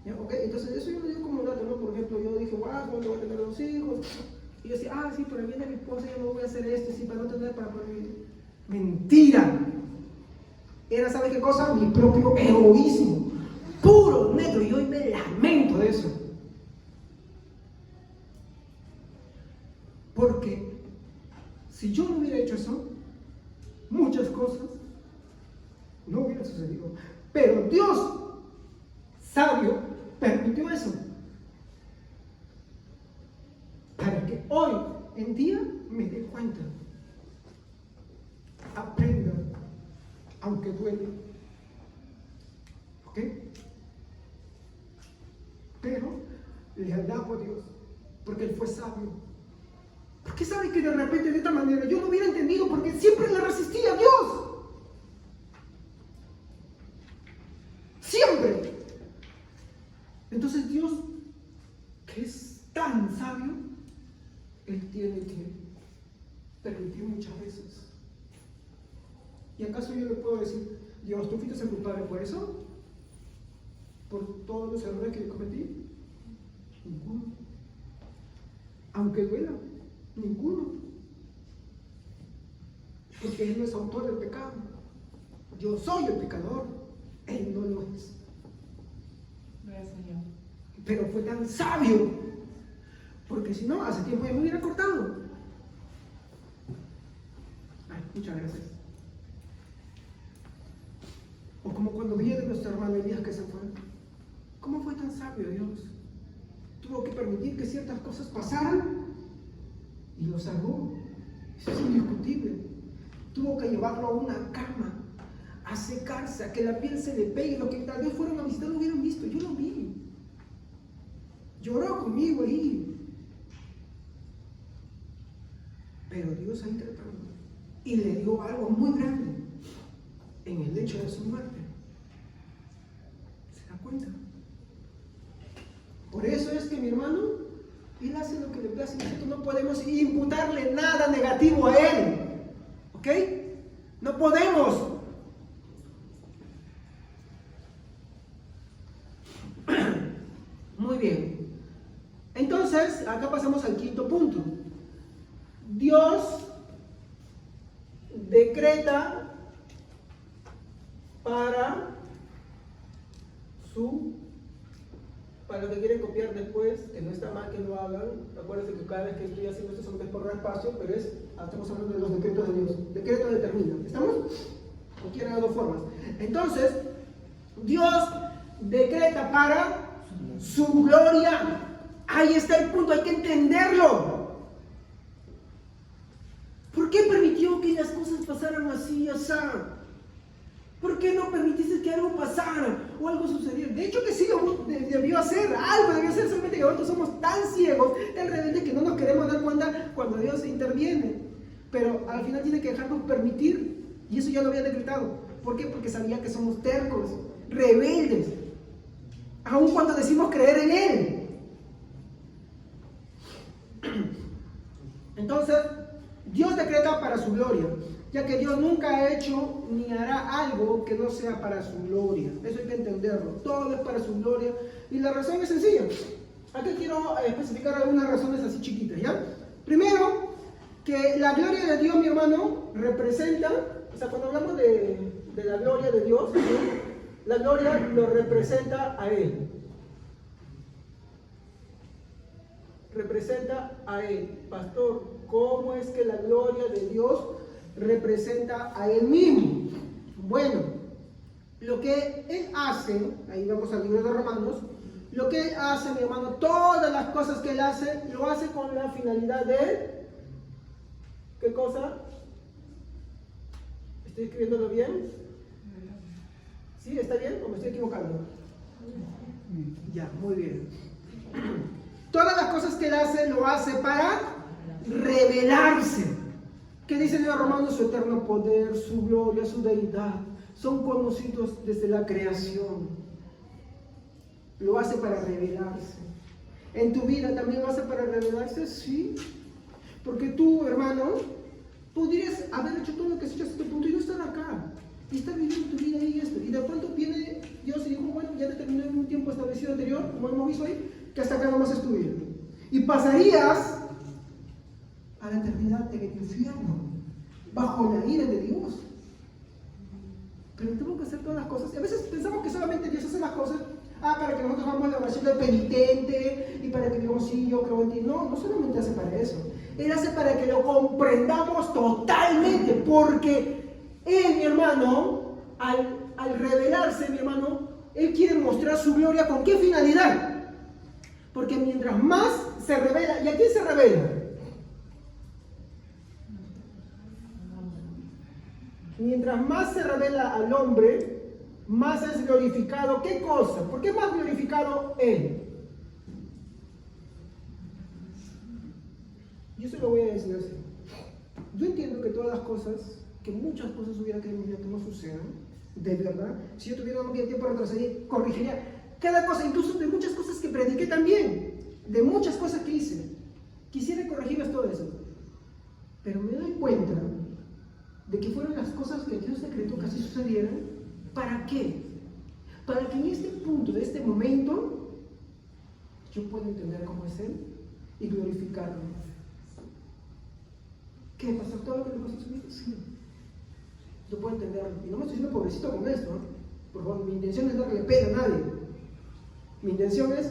¿Ya? ¿Ok? Entonces, eso yo lo digo como un dato, ¿no? Por ejemplo, yo dije, wow, ¿cuándo voy a tener 2 hijos? Y yo decía, sí, por el bien de mi esposa yo no voy a hacer esto, sí, para no tener para vivir. Mentira. Era, ¿sabe qué cosa? Mi propio egoísmo. Puro, negro. Y hoy me lamento de eso. Porque si yo no hubiera hecho eso, muchas cosas no hubieran sucedido. Pero Dios, sabio, permitió eso. Para que hoy en día me dé cuenta. Aprenda, aunque duele. ¿Ok? Pero le alabo a Dios, porque Él fue sabio. Porque sabe que de repente de esta manera yo no hubiera entendido porque siempre le resistí a Dios. Siempre. Entonces Dios, que es tan sabio, Él tiene que permitir muchas veces. ¿Y acaso yo le puedo decir, Dios, tú fuiste el culpable por eso? ¿Por todos los errores que yo cometí? Ninguno. Aunque duela, ninguno. Porque Él no es autor del pecado. Yo soy el pecador. Él no lo es. Gracias, Señor. Pero fue tan sabio. Porque si no, hace tiempo ya me hubiera cortado. Ay, muchas gracias. O como cuando vi de nuestro hermano Elías que se fue. ¿Cómo fue tan sabio Dios? Tuvo que permitir que ciertas cosas pasaran y lo salvó. Eso es indiscutible. Tuvo que llevarlo a una cama, a secarse, a que la piel se le pegue. Los que tal vez fueron a visitar lo hubieran visto. Yo lo vi. Lloró conmigo ahí. Pero Dios ahí tratando. Y le dio algo muy grande en el hecho de su muerte. ¿Se da cuenta? Por eso es que mi hermano, Él hace lo que le place. Nosotros no podemos imputarle nada negativo a Él. ¿Ok? No podemos. Muy bien. Entonces, acá pasamos al quinto punto. Dios decreta para los que quieren copiar después, que no está mal que lo hagan. Acuérdense que cada vez que estoy haciendo esto solamente es por espacio, pero estamos hablando de los decretos de Dios. Decreto determina. ¿Estamos? Cualquiera de las dos formas. Entonces, Dios decreta para Su gloria. Ahí está el punto, hay que entenderlo. ¿Por qué permitió que las cosas pasaran así, así? ¿Por qué no permitiste que algo pasara o algo sucediera? De hecho que sí, debió hacer, algo debió hacer, solamente que nosotros somos tan ciegos, tan rebeldes que no nos queremos dar cuenta cuando Dios interviene. Pero al final tiene que dejarnos permitir, y eso ya lo había decretado. ¿Por qué? Porque sabía que somos tercos, rebeldes, aun cuando decimos creer en Él. Entonces, Dios decreta para su gloria, ya que Dios nunca ha hecho ni hará algo que no sea para su gloria. Eso hay que entenderlo. Todo es para su gloria. Y la razón es sencilla. Aquí quiero especificar algunas razones así chiquitas, ¿ya? Primero, que la gloria de Dios, mi hermano, representa, o sea, cuando hablamos de la gloria de Dios, ¿sí? La gloria lo representa a Él. Representa a Él. Pastor, ¿cómo es que la gloria de Dios representa a Él mismo? Bueno, lo que Él hace, ahí vamos al libro de Romanos, lo que Él hace, mi hermano, todas las cosas que Él hace, lo hace con la finalidad de, ¿qué cosa? ¿Estoy escribiéndolo bien? ¿Sí? ¿Está bien o me estoy equivocando? Ya, muy bien. Todas las cosas que Él hace, lo hace para revelarse. ¿Qué dice Dios Romanos? Su eterno poder, su gloria, su deidad, son conocidos desde la creación. Lo hace para revelarse. ¿En tu vida también lo hace para revelarse? Sí. Porque tú, hermano, podrías haber hecho todo lo que has hecho hasta este punto y no estar acá. Y estar viviendo tu vida y esto. Y de pronto viene Dios y dijo, bueno, ya determinó en un tiempo establecido anterior, como hemos visto ahí, que hasta acá nomás es tu vida. Y pasarías a la eternidad en el infierno, bajo la ira de Dios. Pero tenemos que hacer todas las cosas. Y a veces pensamos que solamente Dios hace las cosas para que nosotros hagamos la oración del penitente y para que digamos, sí, yo creo en ti. No, no solamente hace para eso. Él hace para que lo comprendamos totalmente, porque Él, mi hermano, al revelarse, mi hermano, Él quiere mostrar su gloria. ¿Con qué finalidad? Porque mientras más se revela, ¿y a quién se revela? Mientras más se revela al hombre, más es glorificado. ¿Qué cosa? ¿Por qué más glorificado Él? Yo se lo voy a decir así. Yo entiendo que todas las cosas, que muchas cosas hubiera querido que no sucedan, de verdad. Si yo tuviera un tiempo retroceder, corregiría cada cosa, incluso de muchas cosas que prediqué también, de muchas cosas que hice. Quisiera corregirles todo eso. Pero me doy cuenta de que fueron las cosas que Dios decretó que así sucedieran. ¿Para qué? Para que en este punto, de este momento, yo pueda entender cómo es Él y glorificarlo. ¿Qué? ¿Pasó todo lo que le pasó a su vida? Sí. Yo puedo entenderlo. Y no me estoy diciendo pobrecito con esto, ¿no? Por favor, mi intención es darle pena a nadie. Mi intención es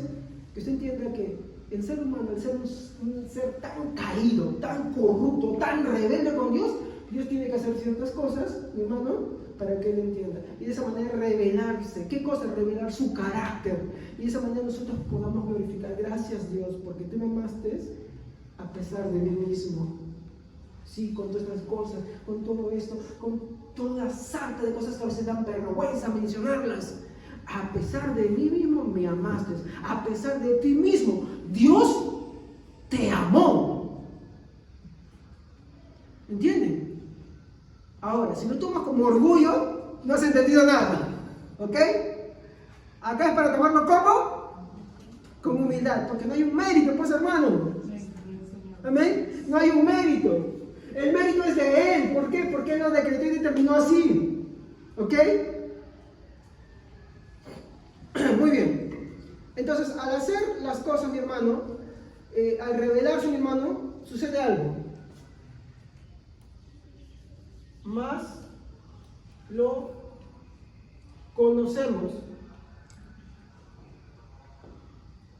que usted entienda que el ser humano, el ser un ser tan caído, tan corrupto, tan rebelde con Dios, Dios tiene que hacer ciertas cosas, mi hermano, para que Él entienda. Y de esa manera revelarse. ¿Qué cosa? Revelar su carácter. Y de esa manera nosotros podamos glorificar. Gracias, Dios, porque tú me amaste a pesar de mí mismo. Sí, con todas estas cosas, con todo esto, con toda la sarta de cosas que a veces dan vergüenza mencionarlas. A pesar de mí mismo me amaste. A pesar de ti mismo, Dios te amó. ¿Entienden? Ahora, si lo tomas como orgullo, no has entendido nada. ¿Ok? Acá es para tomarlo como con humildad, porque no hay un mérito, pues, hermano. Amén. No hay un mérito. El mérito es de Él. ¿Por qué? Porque Él lo decretó y determinó así. ¿Ok? Muy bien. Entonces, al hacer las cosas, mi hermano, al revelarse, mi hermano, sucede algo. Más lo conocemos.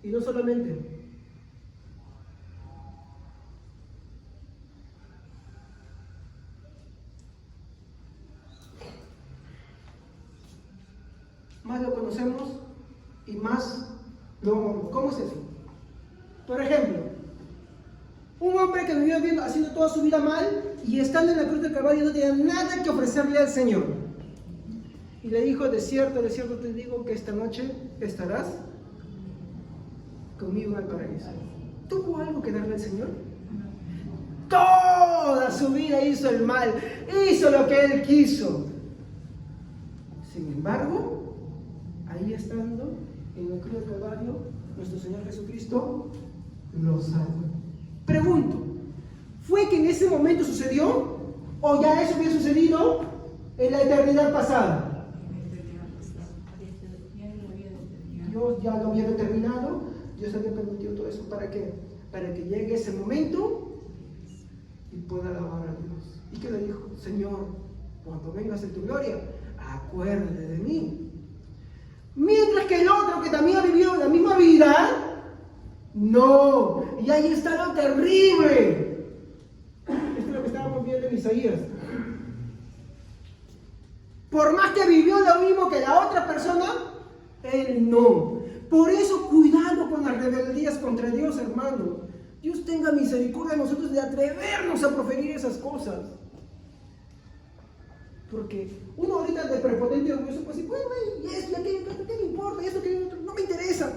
Y no solamente. Más lo conocemos y más No, ¿cómo es eso? Por ejemplo, un hombre que vivió haciendo toda su vida mal y estando en la cruz del Calvario no tenía nada que ofrecerle al Señor. Y le dijo, de cierto te digo que esta noche estarás conmigo en el paraíso. ¿Tuvo algo que darle al Señor? Toda su vida hizo el mal, hizo lo que él quiso. Sin embargo, ahí estando en la cruz del Calvario, nuestro Señor Jesucristo lo salva. Pregunto, ¿fue que en ese momento sucedió? ¿O ya eso había sucedido en la eternidad pasada? Dios ya lo había determinado, Dios había permitido todo eso. ¿Para qué? Para que llegue ese momento y pueda alabar a Dios. ¿Y qué le dijo? Señor, cuando vengas en tu gloria, acuérdate de mí. Mientras que el otro que también ha vivido la misma vida, no. Y ahí está lo terrible. Esto es lo que estábamos viendo en Isaías. Por más que vivió lo mismo que la otra persona, él no. Por eso cuidado con las rebeldías contra Dios, hermano. Dios tenga misericordia de nosotros de atrevernos a proferir esas cosas. Porque uno ahorita de prepotente y orgulloso puede decir, bueno, y esto, y aquello, ¿qué me importa? Y esto, que no me interesa.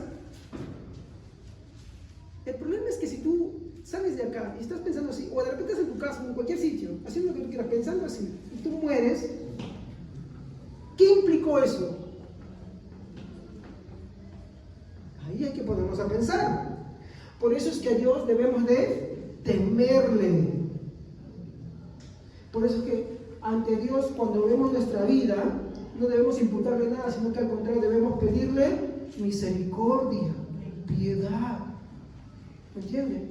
El problema es que si tú sales de acá y estás pensando así, o de repente estás en tu casa, en cualquier sitio, haciendo lo que tú quieras, pensando así, y tú mueres, ¿qué implicó eso? Ahí hay que ponernos a pensar. Por eso es que a Dios debemos de temerle. Por eso es que ante Dios, cuando vemos nuestra vida, no debemos imputarle nada, sino que al contrario debemos pedirle misericordia, piedad. ¿Me entienden?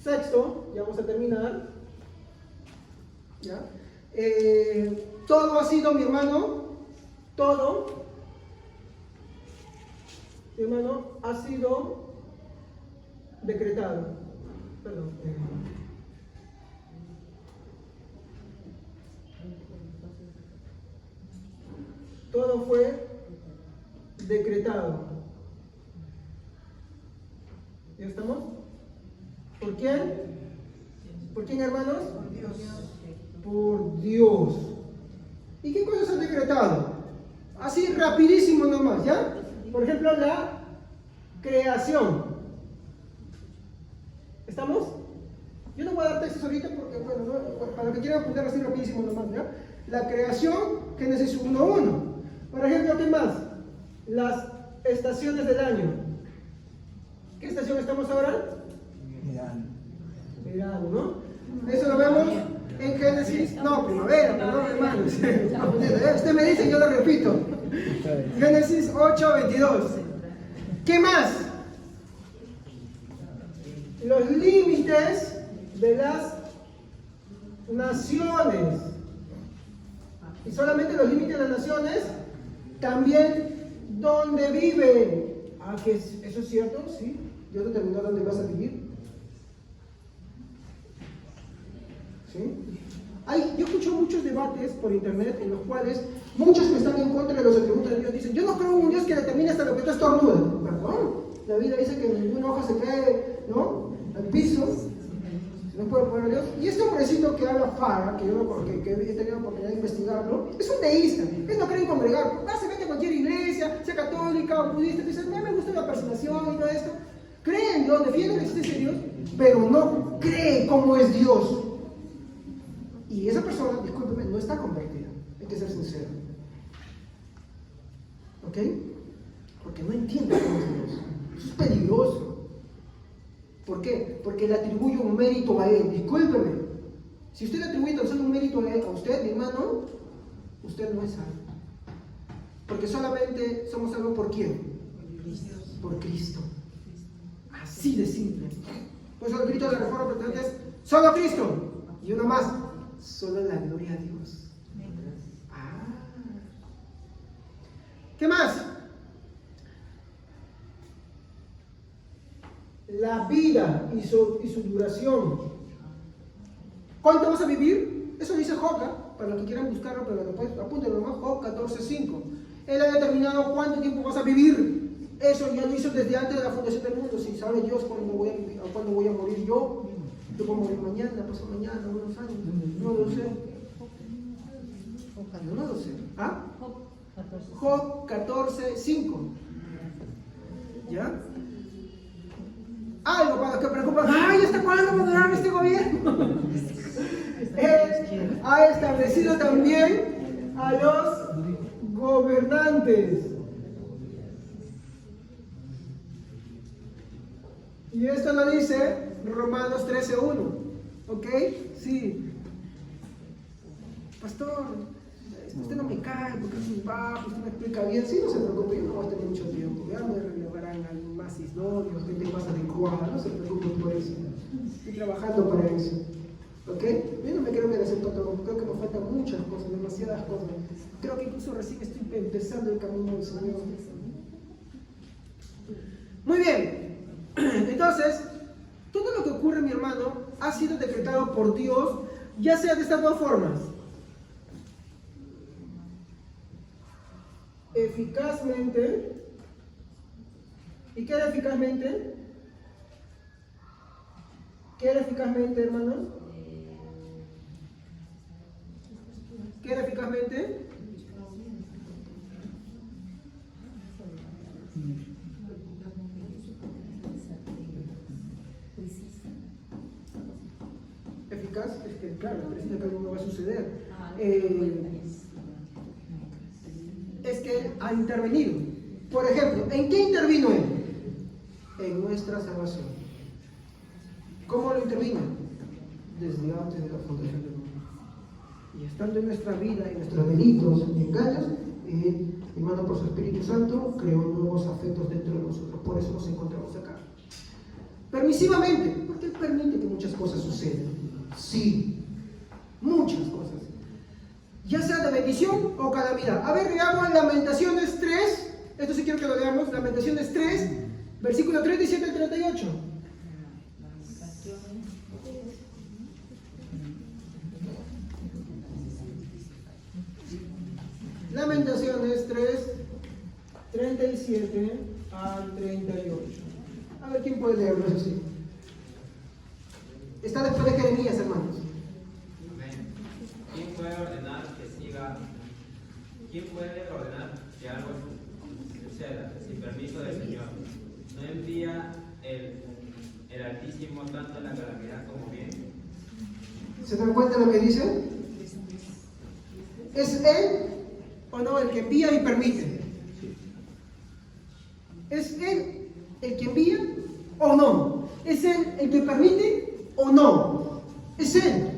Sexto, ya vamos a terminar. ¿Ya? Todo ha sido, mi hermano, todo, mi hermano, ha sido decretado. Perdón. Todo fue decretado. ¿Ya estamos? ¿Por quién? ¿Por quién, hermanos? Por Dios. Por Dios. ¿Y qué cosas han decretado? Así rapidísimo nomás, ¿ya? Por ejemplo, la creación. ¿Estamos? Yo no voy a dar textos ahorita porque, bueno, no, para que quieran apuntar así rapidísimo nomás, ¿ya? La creación, Génesis 1:1. Por ejemplo, ¿qué más? Las estaciones del año. ¿Qué estación estamos ahora? Verano, ¿no? Eso lo vemos en Génesis, no, primavera, perdón, hermano. Usted me dice y yo lo repito. Génesis 8:22. ¿Qué más? Los límites de las naciones. Y solamente los límites de las naciones, también donde viven. Ah, que eso es cierto, sí. Dios determinó dónde vas a vivir. ¿Sí? Yo escucho muchos debates por internet en los cuales muchos que están en contra de los atributos de Dios dicen, yo no creo en un Dios que determine hasta lo que tú estornudas. Perdón, la Biblia dice que ninguna hoja se cae, ¿no?, al piso, no puede poner a Dios. Y este hombrecito que habla Farah, que he tenido la oportunidad de investigarlo, es un teísta, él no cree en congregar, se mete a cualquier iglesia, sea católica o budista, dice, a mí me gusta la personación y todo esto. Cree en Dios, defiende la existencia de Dios, pero no cree cómo es Dios. Y esa persona, discúlpeme, no está convertida. Hay que ser sincero. ¿Ok? Porque no entiende cómo es Dios. Eso es peligroso. ¿Por qué? Porque le atribuye un mérito a él. Discúlpeme. Si usted le atribuye tan solo un mérito a usted, mi hermano, usted no es salvo. Porque solamente somos salvos ¿por quién? Por Cristo. Así de simple. Por eso el grito de la Reforma Protestante es solo Cristo. Y uno más. Solo la gloria a Dios. ¿Qué más? La vida y su duración. ¿Cuánto vas a vivir? Eso dice Job, para los que quieran buscarlo, pero después apúntenlo nomás, Job 14:5. Él ha determinado cuánto tiempo vas a vivir. Eso ya lo hizo desde antes de la fundación del mundo. Si sabe Dios cuándo voy a morir yo puedo morir mañana, pasado mañana, unos años. No lo sé. No lo sé. ¿Ah? Job 14:5. ¿Ya? Algo para los que preocupan. ¡Ay, hasta cuándo va a durar este gobierno! Él ha establecido también a los gobernantes. Y esto lo dice Romanos 13:1. ¿Ok? Sí. Pastor, usted no me cae porque es un bajo, usted me explica bien. Sí, no se preocupe, yo no voy a tener mucho tiempo. Ya me relevarán más idóneos, gente más adecuada. No se preocupe por eso. Estoy trabajando para eso. ¿Ok? Yo no me creo que les todo, creo que me faltan muchas cosas, demasiadas cosas. Creo que incluso recién estoy empezando el camino del Señor. Muy bien. Entonces, todo lo que ocurre, mi hermano, ha sido decretado por Dios, ya sea de estas dos formas. Eficazmente. ¿Y qué era eficazmente? ¿Qué era eficazmente, hermano? ¿Qué era eficazmente? Eficaz es que, claro, precisa que algo no va a suceder. Es que Él ha intervenido. Por ejemplo, ¿en qué intervino Él? En nuestra salvación. ¿Cómo lo intervino? Desde antes de la fundación del mundo. Y estando en nuestra vida, en nuestros delitos y engaños, Él, hermano, por su Espíritu Santo, creó nuevos afectos dentro de nosotros. Por eso nos encontramos acá. Permisivamente, porque Él permite que muchas cosas sucedan. Sí, muchas cosas. Ya sea de bendición o calamidad. A ver, veamos Lamentaciones 3. Esto sí quiero que lo veamos. Lamentaciones 3, versículo 37 al 38. Lamentaciones 3, 37 al 38. A ver, ¿quién puede leerlo? Eso sí. Está después de Jeremías, hermanos. ¿Quién puede ordenar que siga? ¿Quién puede ordenar que algo suceda sin permiso del Señor? ¿No envía el Altísimo tanto la calamidad como bien? ¿Se dan cuenta de lo que dice? ¿Es Él o no el que envía y permite? ¿Es Él el que envía o no? ¿Es Él el que permite o no? Es Él.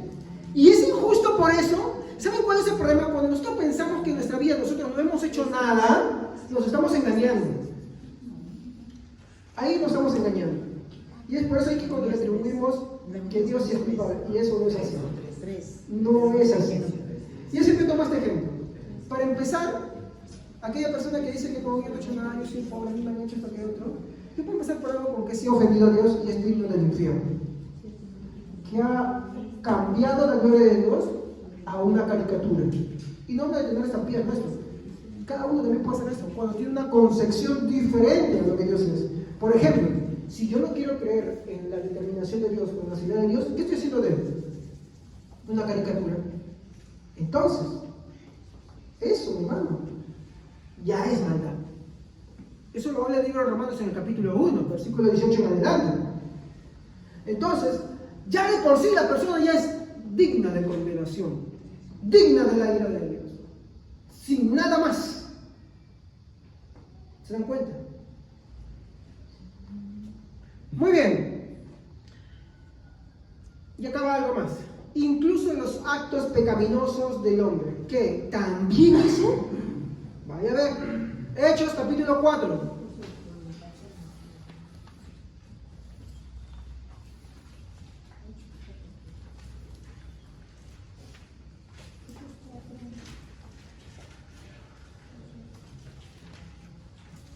Y es injusto por eso. ¿Saben cuál es el problema? Cuando nosotros pensamos que en nuestra vida nosotros no hemos hecho nada, nos estamos engañando. Ahí nos estamos engañando. Y es por eso que cuando le atribuimos que Dios es culpable. Y eso no es así. No es así. Yo siempre tomo este ejemplo. Para empezar, aquella persona que dice que como yo no he hecho nada, yo soy pobre, a mí me han hecho esto que otro. Yo puedo empezar por algo como que sí he ofendido a Dios y estoy digno del infierno. Que ha cambiado la gloria de Dios a una caricatura. Y no me voy a tener estampillas nuestras. Cada uno también puede hacer eso cuando tiene una concepción diferente de lo que Dios es. Por ejemplo, si yo no quiero creer en la determinación de Dios o en la ciudad de Dios, ¿qué estoy haciendo de él? Una caricatura. Entonces, eso, mi hermano, ya es maldad. Eso lo habla el libro de Romanos en el capítulo 1, versículo 18 en adelante. Entonces, ya de por sí la persona ya es digna de condenación, digna de la ira de Dios, sin nada más. ¿Se dan cuenta? Muy bien. Y acaba algo más. Incluso los actos pecaminosos del hombre, que también hizo, vaya a ver, Hechos capítulo 4.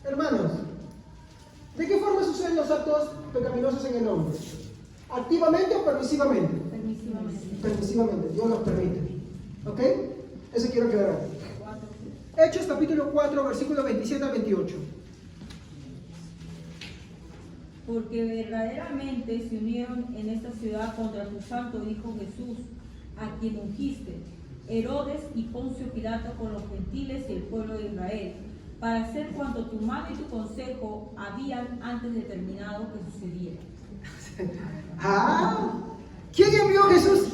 Hermanos, ¿de qué forma suceden los actos pecaminosos en el hombre? ¿Activamente o permisivamente? Permisivamente. Permisivamente, Dios los permite. ¿Ok? Eso quiero aclarar. Hechos capítulo 4, versículos 27 al 28. Porque verdaderamente se unieron en esta ciudad contra tu santo Hijo Jesús, a quien ungiste, Herodes y Poncio Pilato con los gentiles y el pueblo de Israel, para hacer cuanto tu mano y tu consejo habían antes determinado que sucediera. ¿Quién envió a Jesús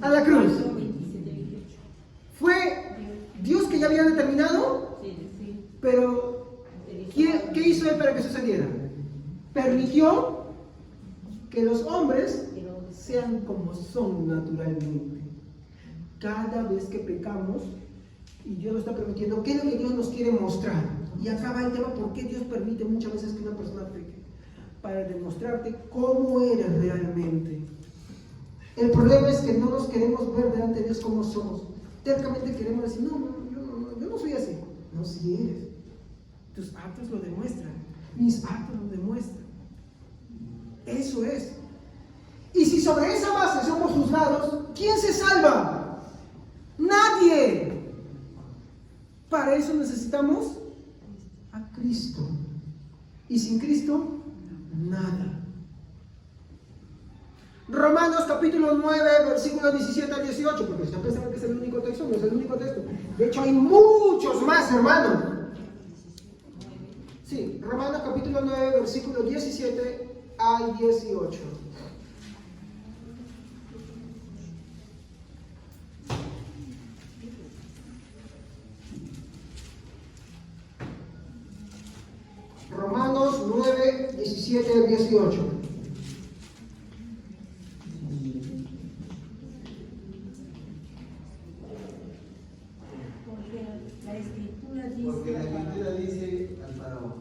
a la cruz? 27, 28. ¿Fue Dios que ya había determinado? Sí. Pero, ¿qué hizo Él para que sucediera? Permitió que los hombres sean como son naturalmente. Cada vez que pecamos, y Dios lo está permitiendo, ¿qué es lo que Dios nos quiere mostrar? Y acá va el tema, ¿por qué Dios permite muchas veces que una persona peque? Para demostrarte cómo eres realmente. El problema es que no nos queremos ver delante de Dios como somos. Tercamente queremos decir, yo no soy así. No, si eres. Tus actos lo demuestran. Mis actos lo demuestran. Eso es. Y si sobre esa base somos juzgados, ¿quién se salva? Nadie. Para eso necesitamos a Cristo. Y sin Cristo, nada. Romanos capítulo 9, versículos 17 al 18, porque están pensando que es el único texto, no es el único texto. De hecho, hay muchos más, hermanos. Sí, Romanos capítulo 9, versículos 17 al 18. Romanos 9, 17 al 18. Porque la Escritura dice al faraón: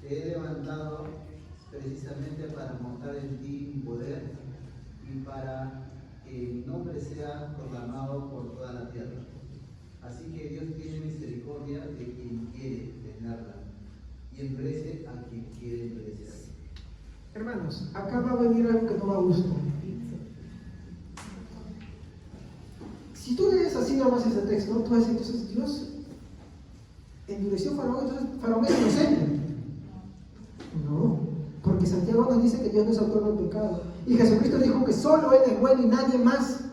te he levantado precisamente para mostrar en ti mi poder y para que mi nombre sea proclamado por toda la tierra. Así que Dios tiene misericordia de quien quiere tenerla y endurece a quien quiere endurecer. Hermanos, acá va a venir algo que no va a gusto. Si tú lees así nomás ese texto, tú vas a decir, entonces Dios endureció a Faraón, entonces Faraón es inocente. No, porque Santiago nos dice que Dios no es autor del pecado. Y Jesucristo dijo que solo Él es bueno y nadie más.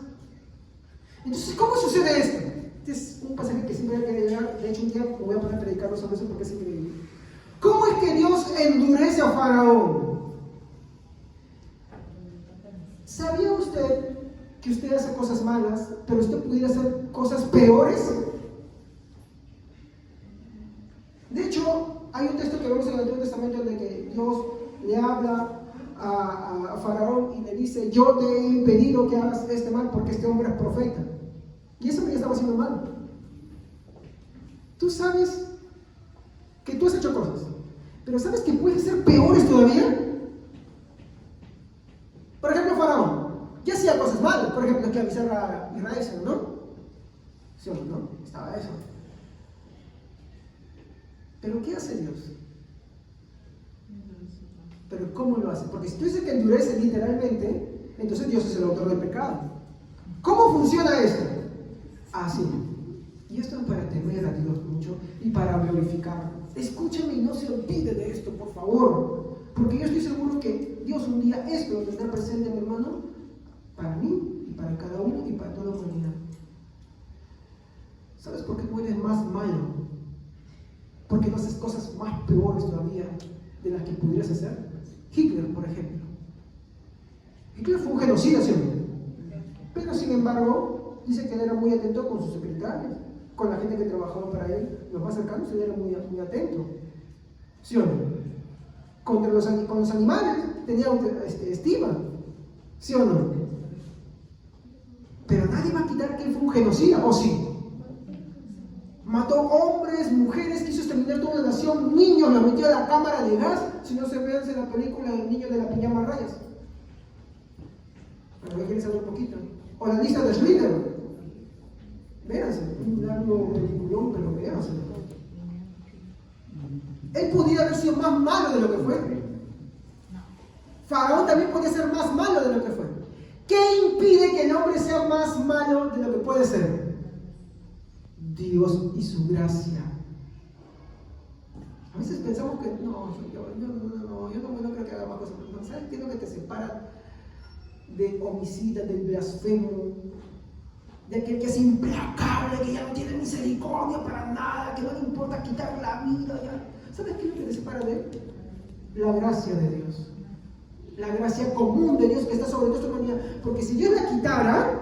Entonces, ¿cómo sucede esto? Este es un pasaje que siempre hay que llegar. De hecho, un día me voy a poner a predicarlo sobre eso porque es increíble. ¿Cómo es que Dios endurece a Faraón? ¿Sabía usted que usted hace cosas malas, pero usted pudiera hacer cosas peores? De hecho, hay un texto que vemos en el Antiguo Testamento en el que Dios le habla a Faraón y le dice: yo te he impedido que hagas este mal porque este hombre es profeta. Y ese hombre ya estaba haciendo mal. Tú sabes que tú has hecho cosas, pero ¿sabes que puedes ser peores todavía? Por ejemplo, Faraón ya hacía cosas malas. Por ejemplo, que avisar a Israel, ¿no? ¿Sí o no? Estaba eso. ¿Pero qué hace Dios? ¿Pero cómo lo hace? Porque si tú dices que endurece literalmente, entonces Dios es el autor del pecado. ¿Cómo funciona esto? Así. Y esto es para temer a Dios mucho y para glorificarlo. Escúchame y no se olvide de esto, por favor. Porque yo estoy seguro que Dios un día esto lo tendrá presente, mi hermano, para mí y para cada uno y para toda la humanidad. ¿Sabes por qué tú eres más malo? Porque no haces cosas más peores todavía de las que pudieras hacer. Hitler, por ejemplo. Hitler fue un genocida, ¿sí? Pero sin embargo, dice que él era muy atento con sus secretarios, con la gente que trabajaba para él, los más cercanos, él era muy atento. ¿Sí o no? Con los animales tenía estima. ¿Sí o no? Pero nadie va a quitar que él fue un genocida, ¿o sí? Mató hombres, mujeres, quiso exterminar toda la nación, niños, los metió a la cámara de gas. Si no se ve en la película del niño de la pijama rayas. Pero ya quieren saber un poquito. O la lista de Schindler. Véanse, un largo peliculón, pero véanse. Él podría haber sido más malo de lo que fue. Faraón también podía ser más malo de lo que fue. ¿Qué impide que el hombre sea más malo de lo que puede ser? Dios y su gracia. A veces pensamos que no creo que haga más cosas. No, ¿sabes qué es lo que te separa del homicida, del blasfemo, de aquel que es implacable, que ya no tiene misericordia para nada, que no le importa quitar la vida? Ya? ¿Sabes qué es lo que te separa de él? La gracia de Dios. La gracia común de Dios que está sobre nuestra humanidad. Porque si Dios la quitara,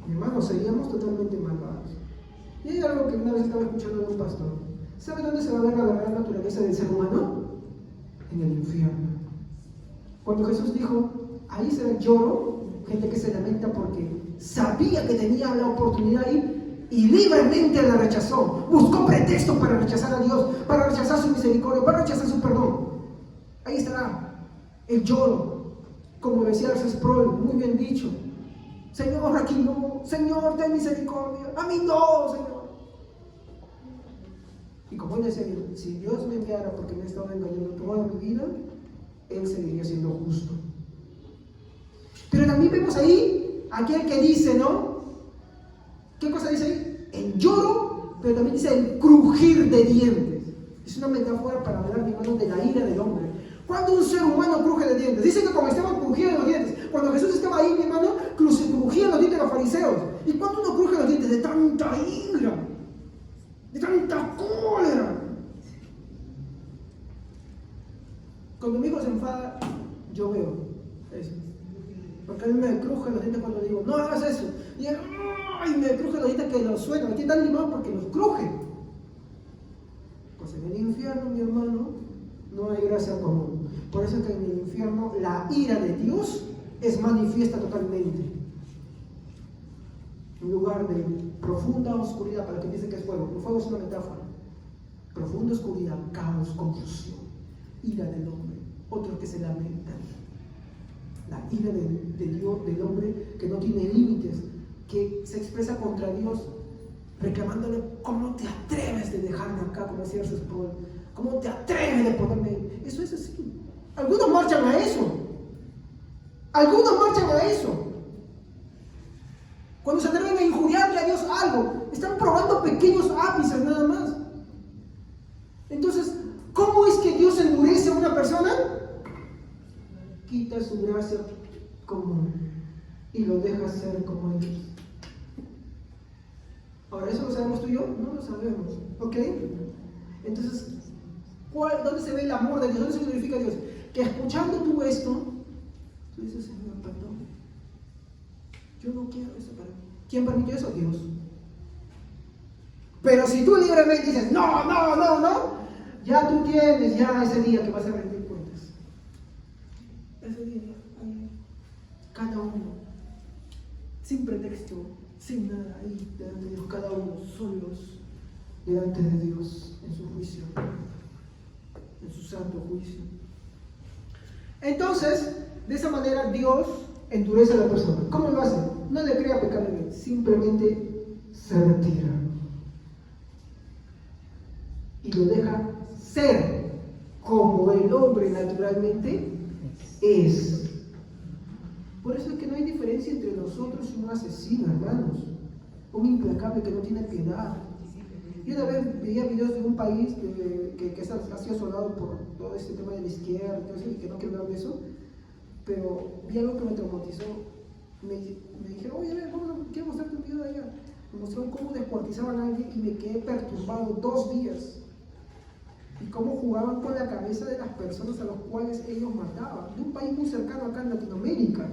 hermanos, seríamos totalmente malvados. Y hay algo que una vez estaba escuchando de un pastor. ¿Sabe dónde se va a ver la verdadera naturaleza del ser humano? En el infierno. Cuando Jesús dijo, ahí será el lloro, gente que se lamenta porque sabía que tenía la oportunidad ahí y libremente la rechazó. Buscó pretextos para rechazar a Dios, para rechazar su misericordia, para rechazar su perdón. Ahí estará el lloro, como decía R.C. Sproul, muy bien dicho. Señor, aquí no. Señor, ten misericordia. A mí no, Señor. Y como él decía, si Dios me enviara porque me he estado engañando toda mi vida, Él seguiría siendo justo. Pero también vemos ahí aquel que dice, ¿no? ¿Qué cosa dice ahí? El lloro, pero también dice el crujir de dientes. Es una metáfora para hablar, mi hermano, de la ira del hombre. Cuando un ser humano cruje de dientes, dice que como Esteban crujía los dientes. Cuando Jesús estaba ahí, mi hermano, crujían los dientes de los fariseos. ¿Y cuando uno cruje los dientes? De tanta ira, de tanta cólera. Cuando mi hijo se enfada, yo veo eso. Porque a mí me cruje los dientes cuando digo, no hagas eso. Y él, ¡ay! Me cruje los dientes que los suenan. Aquí están limados porque los cruje. Pues en el infierno, mi hermano, no hay gracia común. Por eso es que en el infierno la ira de Dios es manifiesta totalmente. Un lugar de profunda oscuridad, para que piensen que es fuego. El fuego es una metáfora. Profunda oscuridad, caos, confusión, ira del hombre. Otros que se lamentan. La ira de Dios, del hombre que no tiene límites, que se expresa contra Dios, reclamándole, ¿cómo te atreves de dejarme acá? Como decía su esposo, ¿cómo te atreves de ponerme? Eso es así. Algunos marchan a eso. Algunos marchan a eso. Cuando se atreven a injuriarle a Dios algo, están probando pequeños ápices nada más. Entonces, ¿cómo es que Dios endurece a una persona? Quita su gracia común y lo deja ser como ellos. Ahora, ¿eso lo sabemos tú y yo? No lo sabemos, ¿ok? Entonces, ¿dónde se ve el amor de Dios? ¿Dónde se glorifica a Dios? Que escuchando tú esto, tú dices, Señor, perdón. Yo no quiero eso para mí. ¿Quién permitió eso? Dios. Pero si tú libremente dices, no, ya tú tienes ya ese día que vas a rendir cuentas. Ese día, cada uno, sin pretexto, sin nada, ahí delante de Dios, cada uno solos delante de Dios en su juicio, en su santo juicio. Entonces, de esa manera Dios endurece a la persona. ¿Cómo lo hace? No le crea pecar en él, simplemente se retira y lo deja ser como el hombre naturalmente es. Por eso es que no hay diferencia entre nosotros y un asesino, hermanos, un implacable que no tiene piedad. Yo una vez veía videos de un país que ha sido asolado por todo este tema de la izquierda y que no quiero hablar de eso, pero vi algo que me traumatizó. Me dijeron, oye, quiero mostrarte un video de allá. Me mostraron cómo descuartizaban a alguien y me quedé perturbado 2 días. Y cómo jugaban con la cabeza de las personas a las cuales ellos mataban. De un país muy cercano acá en Latinoamérica.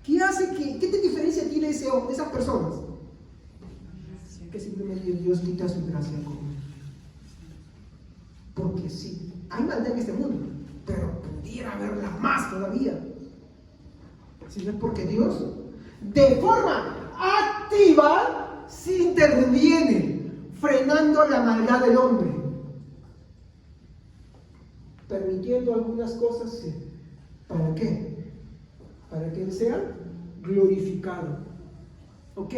¿Qué diferencia tiene esas personas? Que simplemente Dios quita su gracia con él. Porque sí, hay maldad en este mundo, pero pudiera haberla más todavía. Si no es porque Dios, de forma activa, sí interviene, frenando la maldad del hombre. Permitiendo algunas cosas, sí. ¿Para qué? Para que Él sea glorificado. ¿Ok?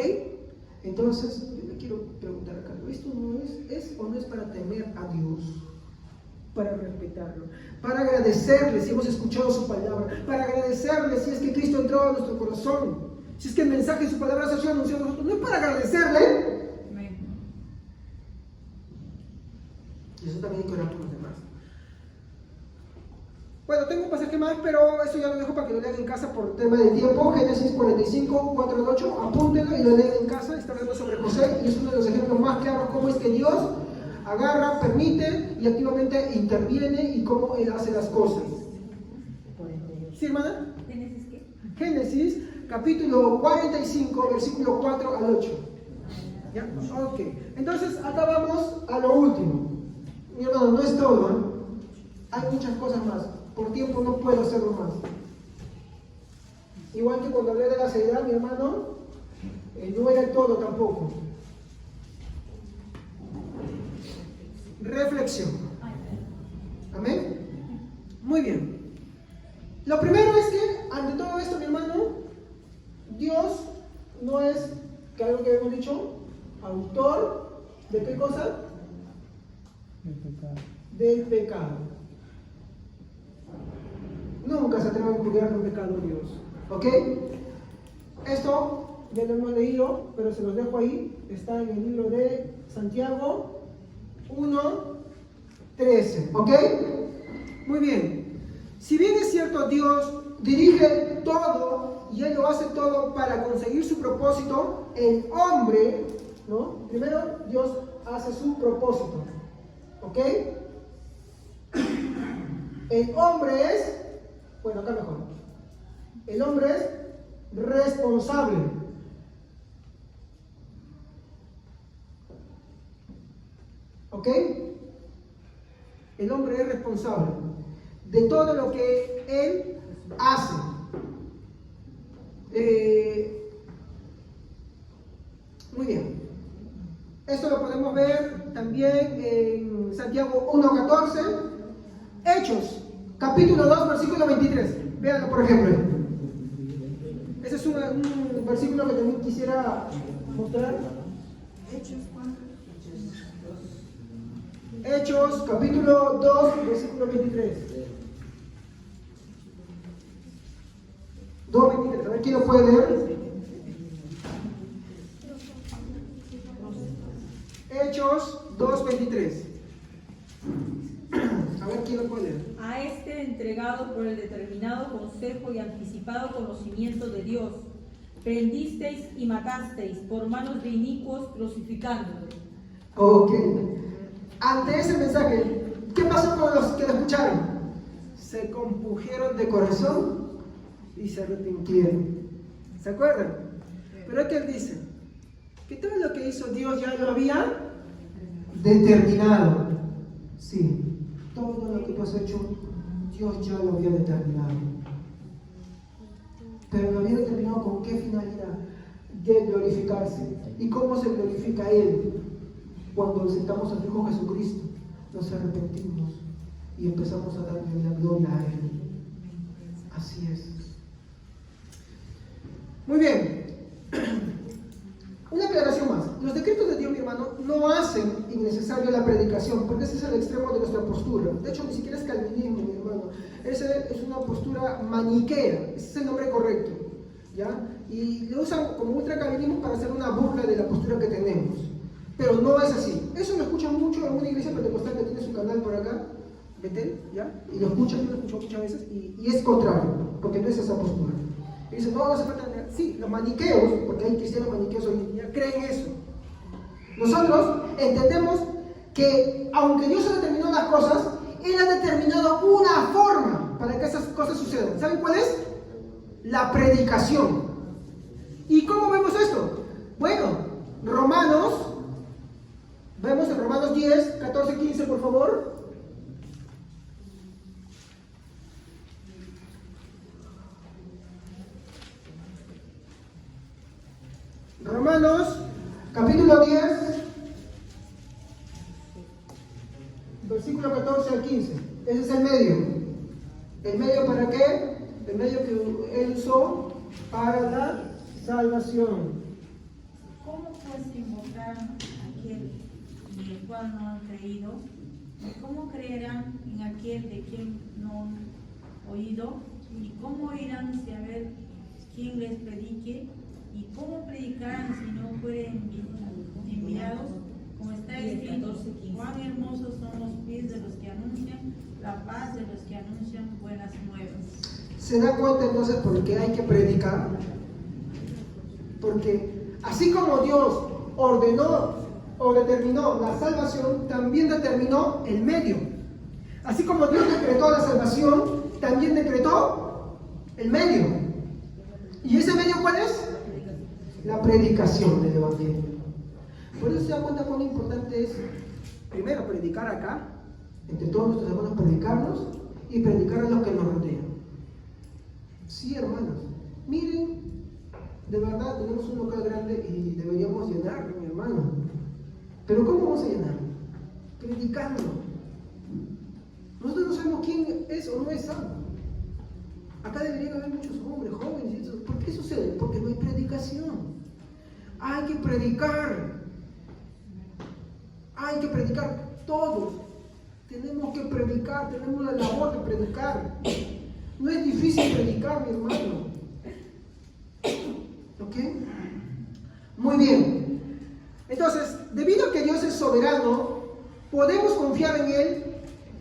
Entonces, yo me quiero preguntar acá, ¿esto no es o no es para temer a Dios? para respetarlo, para agradecerle si hemos escuchado su palabra, para agradecerle si es que Cristo ha entrado a nuestro corazón, si es que el mensaje de su palabra se ha sido anunciado a nosotros. No es para agradecerle. Y eso también hay que orar por los demás. Bueno, tengo un pasaje más, pero eso ya lo dejo para que lo lean en casa por tema de tiempo. Génesis 45, 4 al 8, apúntenlo y lo lean en casa. Está hablando sobre José y es uno de los ejemplos más claros cómo es que Dios agarra, permite y activamente interviene y cómo Él hace las cosas. ¿Sí, hermana? ¿Génesis qué? Génesis, capítulo 45, versículo 4 al 8. ¿Ya? Ok. Entonces, acá vamos a lo último. Mi hermano, no es todo, ¿eh? Hay muchas cosas más. Por tiempo no puedo hacerlo más. Igual que cuando hablé de la seriedad, mi hermano, no era el todo tampoco. Reflexión. Amén. Muy bien. Lo primero es que, ante todo esto, mi hermano, Dios no es, que algo que habíamos dicho, autor de qué cosa? Del pecado. Nunca se atreve a encubrir un pecado Dios. ¿Ok? Esto ya lo hemos leído, pero se los dejo ahí. Está en el libro de Santiago 1:13. ¿Ok? Muy bien. Si bien es cierto, Dios dirige todo y Él lo hace todo para conseguir su propósito, el hombre, ¿no? Primero Dios hace su propósito. ¿Ok? El hombre es, bueno, acá mejor. El hombre es responsable. ¿Ok? El hombre es responsable de todo lo que él hace. Muy bien. Esto lo podemos ver también en Santiago 1:14. Hechos, capítulo 2, versículo 23. Véanlo, por ejemplo. Ese es un versículo que también quisiera mostrar. Hechos, capítulo 2, versículo 23. 2:23. A ver quién lo puede leer. Hechos 2:23. A ver quién lo puede leer. A este entregado por el determinado consejo y anticipado conocimiento de Dios, prendisteis y matasteis por manos de inicuos, crucificándole. Ok. Ante ese mensaje, ¿qué pasó con los que lo escucharon? Se compungieron de corazón y se arrepintieron. ¿Se acuerdan? Pero es que él dice que todo lo que hizo Dios ya lo había determinado. Sí, todo lo que tú has hecho, Dios ya lo había determinado. Pero lo había determinado con qué finalidad? De glorificarse. ¿Y cómo se glorifica Él? Cuando sentamos al Hijo Jesucristo, nos arrepentimos y empezamos a darle la gloria a Él. Así es. Muy bien. Una aclaración más. Los decretos de Dios, mi hermano, no hacen innecesaria la predicación, porque ese es el extremo de nuestra postura. De hecho, ni siquiera es calvinismo, mi hermano. Esa es una postura maniquea. Ese es el nombre correcto. ¿Ya? Y lo usan como ultracalvinismo para hacer una burla de la postura que tenemos. Pero no es así. Eso lo escuchan mucho en una iglesia pentecostal que tiene su canal por acá, Betel, ¿ya? Y lo escuchan, yo lo escucho muchas veces, y es contrario, porque no es esa postura. Y dicen, no hace falta. Sí, los maniqueos, porque hay cristianos maniqueos hoy en día, creen eso. Nosotros entendemos que, aunque Dios ha determinado las cosas, Él ha determinado una forma para que esas cosas sucedan. ¿Saben cuál es? La predicación. ¿Y cómo vemos esto? Bueno, vemos en Romanos 10, 14, 15, por favor. Romanos, capítulo 10, versículo 14 al 15. Ese es el medio. ¿El medio para qué? El medio que Él usó para la salvación. ¿Cómo pues invocar a aquel en el cual no han creído? ¿Y cómo creerán en aquel de quien no han oído? ¿Y cómo oirán si a ver quién les predique? ¿Y cómo predicarán si no fueren enviados? Como está escrito, cuán hermosos son los pies de los que anuncian la paz, de los que anuncian buenas nuevas. ¿Se da cuenta entonces por qué hay que predicar? Porque así como Dios ordenó o determinó la salvación, también determinó el medio. Así como Dios decretó la salvación, también decretó el medio. ¿Y ese medio cuál es? La predicación del Evangelio. Por eso se da cuenta cuán importante es, primero, predicar acá, entre todos nuestros hermanos, predicarnos y predicar a los que nos rodean. Sí, hermanos, miren, de verdad tenemos un local grande y deberíamos llenarlo, mi hermano. Pero ¿cómo vamos a llenarlo? Predicando. Nosotros no sabemos quién es o no es salvo. Acá deberían haber muchos hombres, jóvenes, y eso. ¿Por qué sucede? Porque no hay predicación. Hay que predicar. Hay que predicar. Todos tenemos que predicar, tenemos la labor de predicar. No es difícil predicar, mi hermano. ¿Ok? Muy bien. Entonces, debido a que Dios es soberano, podemos confiar en Él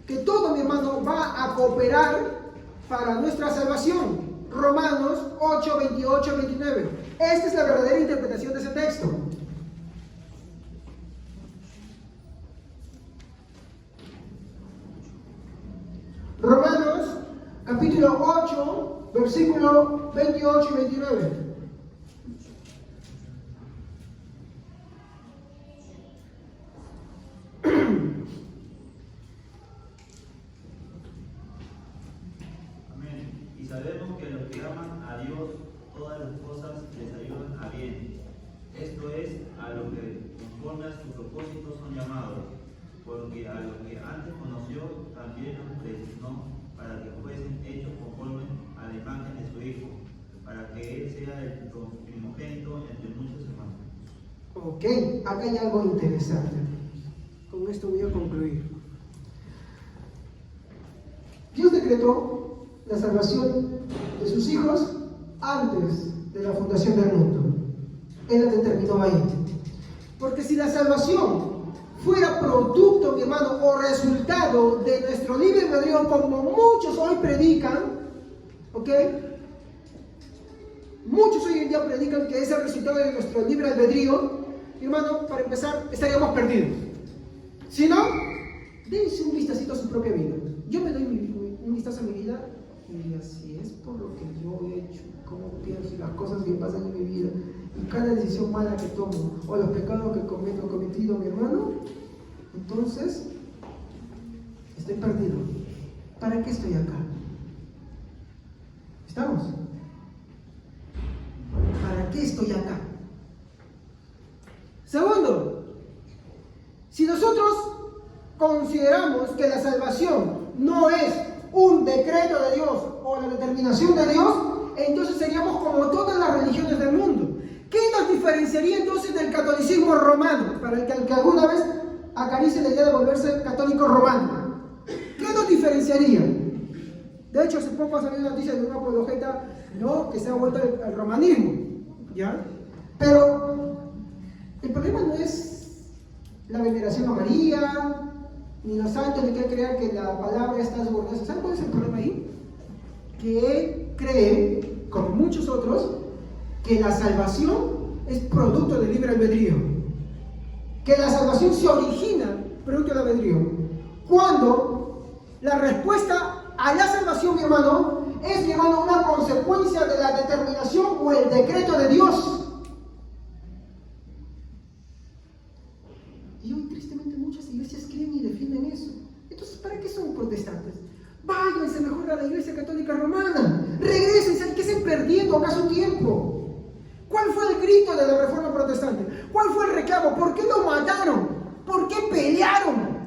que todo, mi hermano, va a cooperar para nuestra salvación. Romanos 8, 28, 29. Esta es la verdadera interpretación de ese texto. Romanos capítulo 8, versículo 28 y 29. Amén. Y sabemos que a los que aman a Dios, todas las cosas les ayudan a bien. Esto es, a los que conforme a su propósito son llamados. Porque a los que antes conoció, también los predestinó para que fuesen hechos conforme a la imagen de su Hijo, para que Él sea el primogénito entre muchos hermanos. Ok, acá hay algo interesante. Con esto voy a concluir. Dios decretó la salvación de sus hijos antes de la fundación del mundo. Él la determinó ahí. Porque si la salvación fuera producto, mi hermano, o resultado de nuestro libre albedrío, como muchos hoy predican, ¿ok? Muchos hoy en día predican que es el resultado de nuestro libre albedrío, mi hermano, para empezar, estaríamos perdidos. Si no, dense un vistacito a su propia vida. Yo me doy un vistazo a mi vida y así es por lo que yo he hecho, cómo pienso y las cosas que pasan en mi vida. Y cada decisión mala que tomo, o los pecados que he cometido, mi hermano, entonces estoy perdido. ¿Para qué estoy acá? ¿Estamos? ¿Para qué estoy acá? Segundo, si nosotros consideramos que la salvación no es un decreto de Dios o la determinación de Dios, entonces seríamos como todas las religiones del mundo. ¿Qué nos diferenciaría entonces del catolicismo romano? Para el que alguna vez acaricie la idea de volverse católico romano. ¿Qué nos diferenciaría? De hecho, hace poco ha salido noticia de una apologeta, ¿no?, que se ha vuelto al romanismo, ¿ya? Pero el problema no es la veneración a María, ni los santos, ni que crean que la palabra está subordinada. ¿Saben cuál es el problema ahí? Que él cree, como muchos otros, que la salvación es producto del libre albedrío, que la salvación se origina producto del albedrío, cuando la respuesta a la salvación, mi hermano, es, mi hermano, una consecuencia de la determinación o el decreto de Dios. Y hoy tristemente muchas iglesias creen y defienden eso. Entonces, ¿para qué son protestantes? Váyanse mejor a la iglesia católica romana, regrésense, ¿qué están perdiendo acá su tiempo? ¿Cuál fue el grito de la reforma protestante? ¿Cuál fue el reclamo? ¿Por qué lo mataron? ¿Por qué pelearon?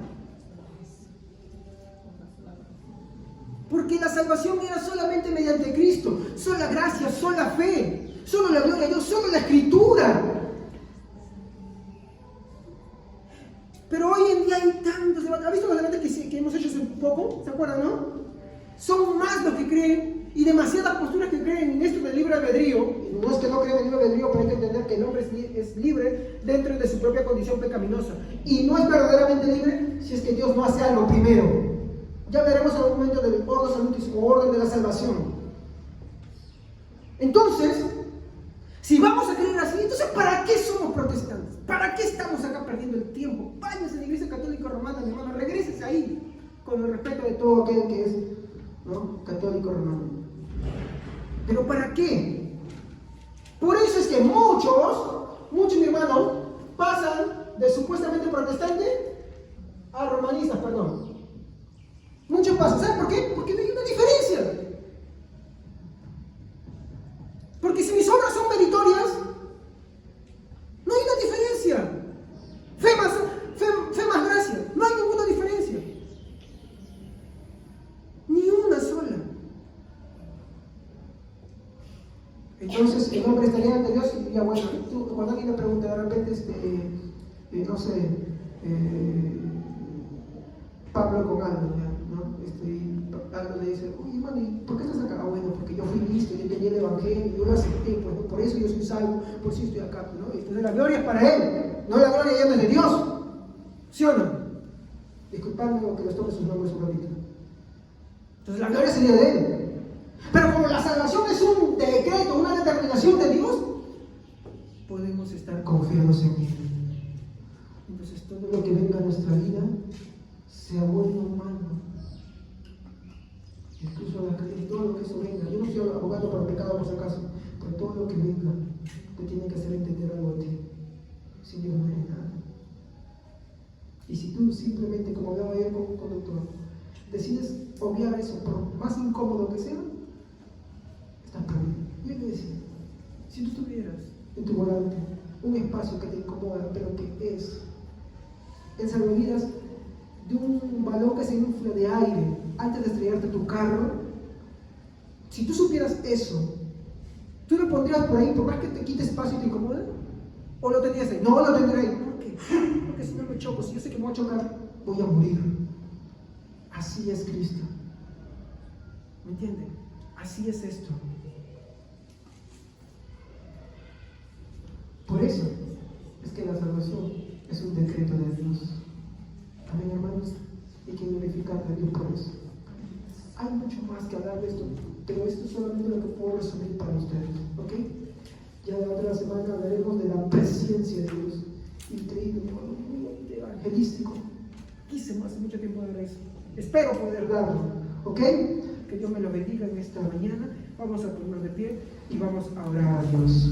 Porque la salvación era solamente mediante Cristo, sola gracia, sola fe, solo la gloria de Dios, solo la Escritura. Pero hoy en día hay tantos debates. ¿Ha visto los debates que que hemos hecho hace poco, ¿se acuerdan, no? Son más los que creen y demasiadas posturas que creen en esto del libre albedrío. Y no es que no creen en el libre albedrío, pero hay que entender que el hombre es libre dentro de su propia condición pecaminosa. Y no es verdaderamente libre si es que Dios no hace algo primero. Ya veremos en algún momento del ordo salutis o orden de la salvación. Entonces, si vamos a creer así, entonces ¿para qué somos protestantes? ¿Para qué estamos acá perdiendo el tiempo? Váyanse a la Iglesia Católica Romana, mi hermano, regrese ahí, con el respeto de todo aquel que es, ¿no?, católico romano. ¿Pero para qué? Por eso es que muchos, mi hermano, pasan de supuestamente protestante a romanistas, perdón. Muchos pasan, ¿saben por qué? Porque no hay una diferencia. Porque si mis obras son meritorias, no hay una diferencia. Fe más gracia, no hay ninguna diferencia. Ni una sola. Entonces el hombre estaría ante Dios y diría, bueno, cuando alguien le pregunta de repente, no sé, Pablo con algo, ¿no? Algo le dice, oye, hermano, ¿y por qué estás acá? Ah, bueno, porque yo fui listo, yo entendí el evangelio, yo lo acepté, pues, ¿no? Por eso yo soy salvo, por eso estoy acá, ¿no? Entonces la gloria es para él, no la gloria ya no es de Dios, ¿sí o no? Disculpadme que los tome sus nombres un ratito. Entonces la gloria sería de él. Pero como la salvación es un decreto, una determinación de Dios, podemos estar confiados en él. Entonces todo lo que venga a nuestra vida, sea bueno o malo, incluso todo lo que eso venga, yo no estoy abogando por el pecado por si acaso, pero todo lo que venga te tiene que hacer entender algo a ti. Sin Dios no eres nada. Y si tú simplemente, como hablaba ayer con un conductor, decides obviar eso, por más incómodo que sea, estás perdido. Y él me decía, si tú tuvieras en tu volante un espacio que te incomoda, pero que es el salvavidas de un balón que se infla de aire antes de estrellarte tu carro, si tú supieras eso, ¿tú lo pondrías por ahí por más que te quite espacio y te incomode? ¿O lo tendrías ahí? No, lo tendré ahí. ¿Por qué? Porque si no me choco, si yo sé que me voy a chocar, voy a morir. Así es Cristo. ¿Me entienden? Así es esto. Por eso es que la salvación es un decreto de Dios. Amén, hermanos, y hay que glorificar a Dios por eso. Hay mucho más que hablar de esto, pero esto es solamente lo que puedo resumir para ustedes, ¿ok? Ya la otra semana hablaremos de la presencia de Dios. Increíble, muy evangelístico. Quise hace mucho tiempo dar eso. Espero poder darlo, ¿ok? Que Dios me lo bendiga en esta mañana. Vamos a ponernos de pie y vamos a orar a Dios.